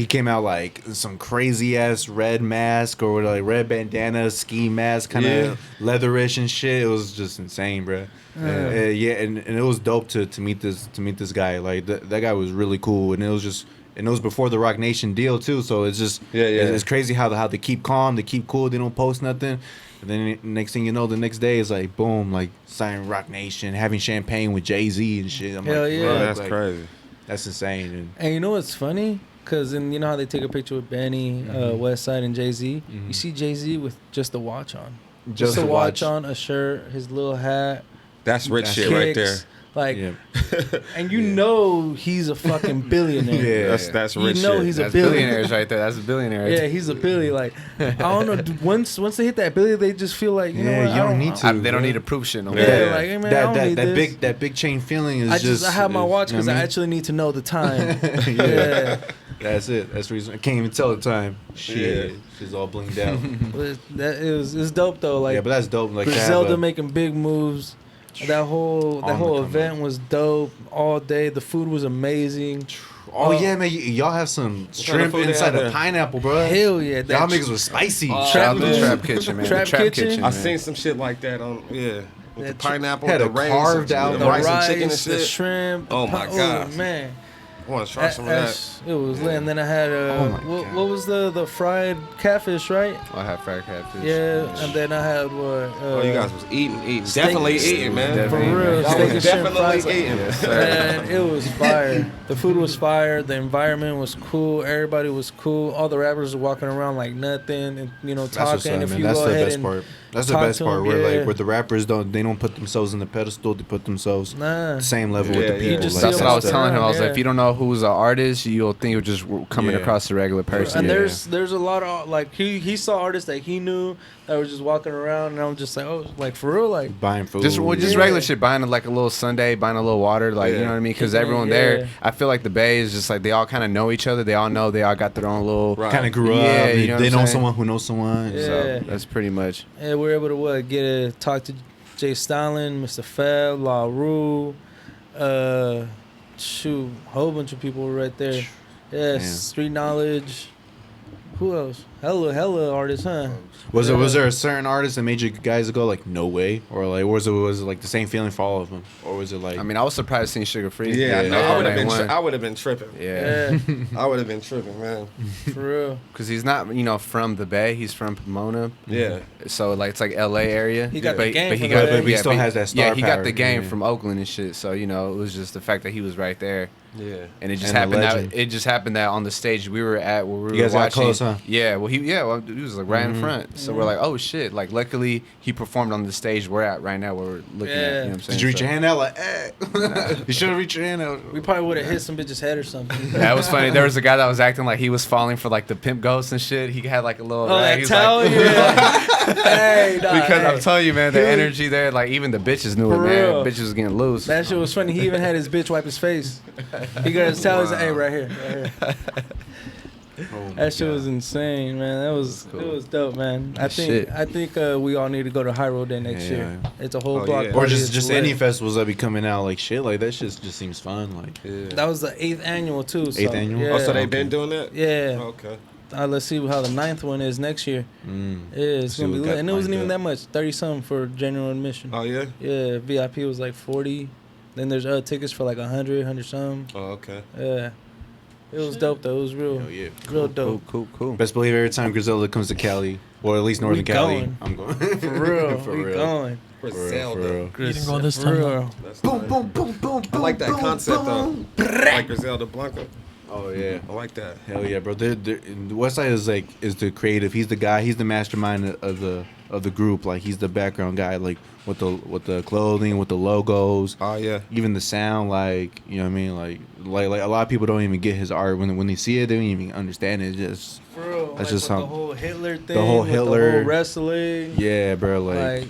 came out like some crazy ass red mask or like red bandana, ski mask, kind of leatherish and shit. It was just insane, bro. And it was dope to meet this guy. Like that guy was really cool, and it was before the Rock Nation deal too. So it's just it's crazy how they keep calm, they keep cool, they don't post nothing. And then next thing you know, the next day is like boom, like signing Rock Nation, having champagne with Jay-Z and shit. I'm Hell like, yeah, bro, that's crazy. That's insane. And you know what's funny? Because you know how they take a picture with Benny, Westside, and Jay-Z? You see Jay-Z with just a watch on. Just a watch on, a shirt, his little hat. That's rich shit right there. Like, and you know he's a fucking billionaire. That's rich shit. You know he's That's a billionaire. billionaires right there. That's a billionaire. Yeah, he's a billy. Like, I don't know. Once they hit that billy, they just feel like, you know what? you don't need to. They don't need to prove shit no more. Yeah, like, hey, man, I don't need this. That big chain feeling is I have my watch because I actually need to know the time. That's it. That's the reason I can't even tell the time. Shit, she's all blinged out. But it's dope though. Like, but that's dope. Like Griselda making big moves. That whole event was dope all day. The food was amazing. Oh yeah, man! y'all have some shrimp inside a pineapple, bro. Hell yeah! Y'all niggas was spicy. Trap kitchen, man. Trap kitchen. I seen some shit like that on with the pineapple, had the a carved out the rice and chicken and shit. The shrimp. Oh my god, man! I want to try some of that. It was lit. And then I had what was the fried catfish, right? I had fried catfish. Yeah, and then I had what? You guys was eating, definitely eating, man. For real, y'all steak was and shrimp definitely fries. eating. Man, it was fire. The food was fire. The environment was cool. Everybody was cool. All the rappers were walking around like nothing, and talking. If you That's go the ahead best and part. That's the talk best to part. them, Where the rappers don't put themselves in the pedestal. They put themselves Nah. same level with the people. You just That's see what I was telling him. I was Yeah. like, if you don't know who's an artist, you'll think you're just coming across a regular person. And there's a lot of like he saw artists that he knew that were just walking around, and I'm just like, oh, like for real, like buying food, just regular shit, buying like a little sundae, buying a little water, like you know what I mean? Because everyone there, I feel like the Bay is just like they all kind of know each other. They all know they all got their own little kind of grew up. Yeah, you know they know saying? someone who knows someone. Yeah. So that's pretty much. Yeah, we're able to talk to Jay Stalin, Mr. Fab, La Rue, whole bunch of people were right there. Yeah, Street Knowledge. Who else? Hella artists, huh? Was there a certain artist that made you guys go like no way, or like was it like the same feeling for all of them, or was it like? I mean, I was surprised seeing Sugar Free. Yeah, I would have been tripping. Yeah. I would have been tripping, man. For real. Because he's not, from the Bay. He's from Pomona. Yeah. So like it's like L.A. area. He got the game. But he still has that star Yeah, he got power. the game from Oakland and shit. So it was just the fact that he was right there. Yeah. And it just And happened that on the stage we were at where we were You guys got watching. close, huh? Yeah. Well, he was like right in front. So we're like, oh shit! Like luckily he performed on the stage we're at right now where we're looking at. You know what I'm saying? Did you reach your hand out like? You should have reached your hand out. We probably would have hit some bitch's head or something. That was funny. There was a guy that was acting like he was falling for like the pimp ghost and shit. He had like a little rag. That towel, hey, nah, because I'm telling you, man, the energy there, like even the bitches knew it, For man. real. Bitches was getting loose. That shit was funny. He even had his bitch wipe his face. He got his towel. He's like, hey, right here. That shit was insane, man. It was dope, man. I think we all need to go to High Road Day next year. It's a whole block. yeah. Or party. just It's any lit. festivals that be coming out like shit like that. Shit just seems fun. Like That was the 8th annual too. So, 8th annual? Yeah. Oh, so they been doing that? Yeah. Okay. Let's see how the 9th one is next year. Yeah, it's See gonna be what lit. got And it wasn't even lined that much. 30-something for general admission. Oh yeah. Yeah, VIP was like 40. Then there's tickets for like 100 something. Oh okay. Yeah. It was dope though. It was real, real dope. Cool. Best believe every time Griselda comes to Cali, or at least Northern Cali, I'm going. For real, we going. Griselda. You didn't go this time. Boom, boom, boom, boom. I like that concept though. Like Griselda Blanca. Oh yeah, I like that. Hell yeah, bro. The Westside is the creative. He's the guy. He's the mastermind of the group. Like he's the background guy. Like with the clothing, with the logos. Oh yeah. Even the sound. Like you know what I mean. Like a lot of people don't even get his art when they see it. They don't even understand it. It's just Bro, that's like just how the whole Hitler thing. the whole Hitler the whole wrestling. Yeah, bro. Like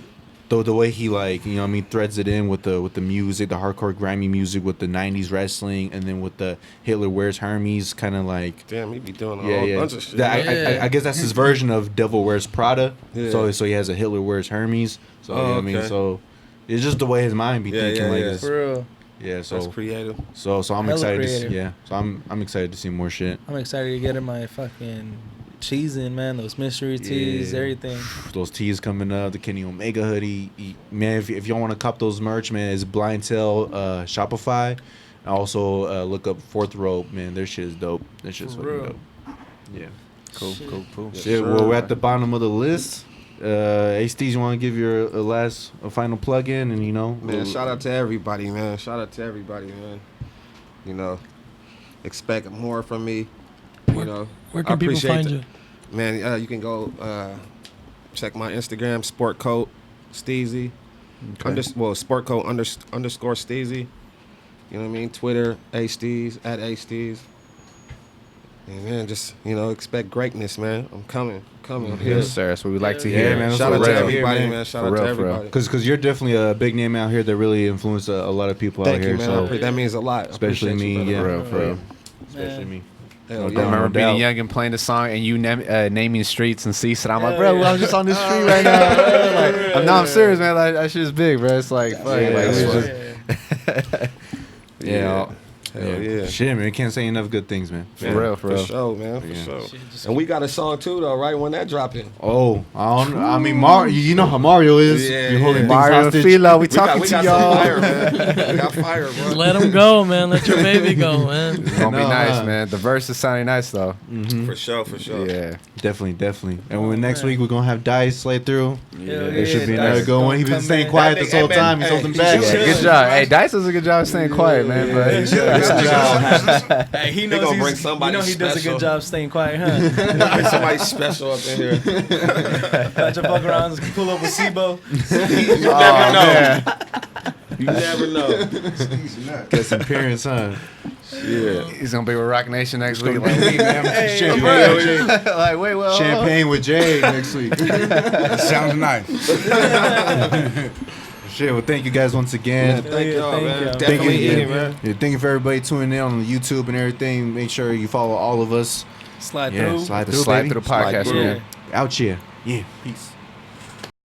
the way he like you know what I mean threads it in with the music, the hardcore grimy music with the '90s wrestling, and then with the Hitler Wears Hermes kind of like. Damn, he be doing a whole bunch of shit. I guess that's his version of Devil Wears Prada. Yeah. So he has a Hitler Wears Hermes. So you know what I mean, so it's just the way his mind be thinking. Like it's, for real. Yeah, so that's creative. So I'm Hella excited. creative. So I'm excited to see more shit. I'm excited to get in my fucking cheese in, man. Those mystery teas, everything. Those teas coming up. The Kenny Omega hoodie. Man, if y'all want to cop those merch, man, it's Blind Tail Shopify. Also look up Fourth Rope, man. Their shit is dope. Their shit's fucking dope. Yeah. Cool. Shit, well, we're at the bottom of the list. A Steez, you want to give your a final plug in, and you know, man, shout out to everybody, man. You know, expect more from me. You know, where can people find you? Man, you can go check my Instagram, Sportcoat Steezy. Sportcoat underscore Steezy. You know what I mean? Twitter, A Steez, at A Steez. And man, just, you know, expect greatness, man. I'm coming. Yes, sir. That's what we like to hear. Man. Shout out to everybody, man. Shout out to everybody. Because you're definitely a big name out here that really influenced a lot of people out here. Thank you, man. So that means a lot. Especially me, for real. Especially me. I remember being young and playing the song and you naming streets and Seaside. I'm like, bro, I'm just on this street right now. I'm serious, man. Like, that shit's big, bro. It's like, fuck. Hell yeah. Shit, man. Can't say enough good things, man. For real. For sure, man. For sure. And we got a song too, though, right? When that dropping. Oh, I mean, you know how Mario is. Yeah, You're holding Mario and Philo, we talking to y'all. Fire, man. We got fire, bro. Just let him go, man. Let your baby go, man. It's gonna be nice, man. The verse is sounding nice, though. Mm-hmm. For sure. Yeah. Definitely. And next week, we're going to have Dice slay through. There should be another good one. He's been staying quiet this whole time. He's holding back. Good job. Hey, Dice does a good job staying quiet, man. But Hey, he knows bring somebody he does a special. good job staying quiet, huh? Bring somebody special up in here. Got your fuck around, pull up with Sibo. You never know. Get some appearance, huh? Yeah. he's gonna be with Rock Nation next week. Like, Champagne with Jay next week. That sounds nice. Shit, well, thank you guys once again. Thank y'all, man. Thank you, Definitely man. Yeah, thank you for everybody tuning in on the YouTube and everything. Make sure you follow all of us. Slide through. Slide through the podcast, Slide through. man. Out here. Yeah, peace.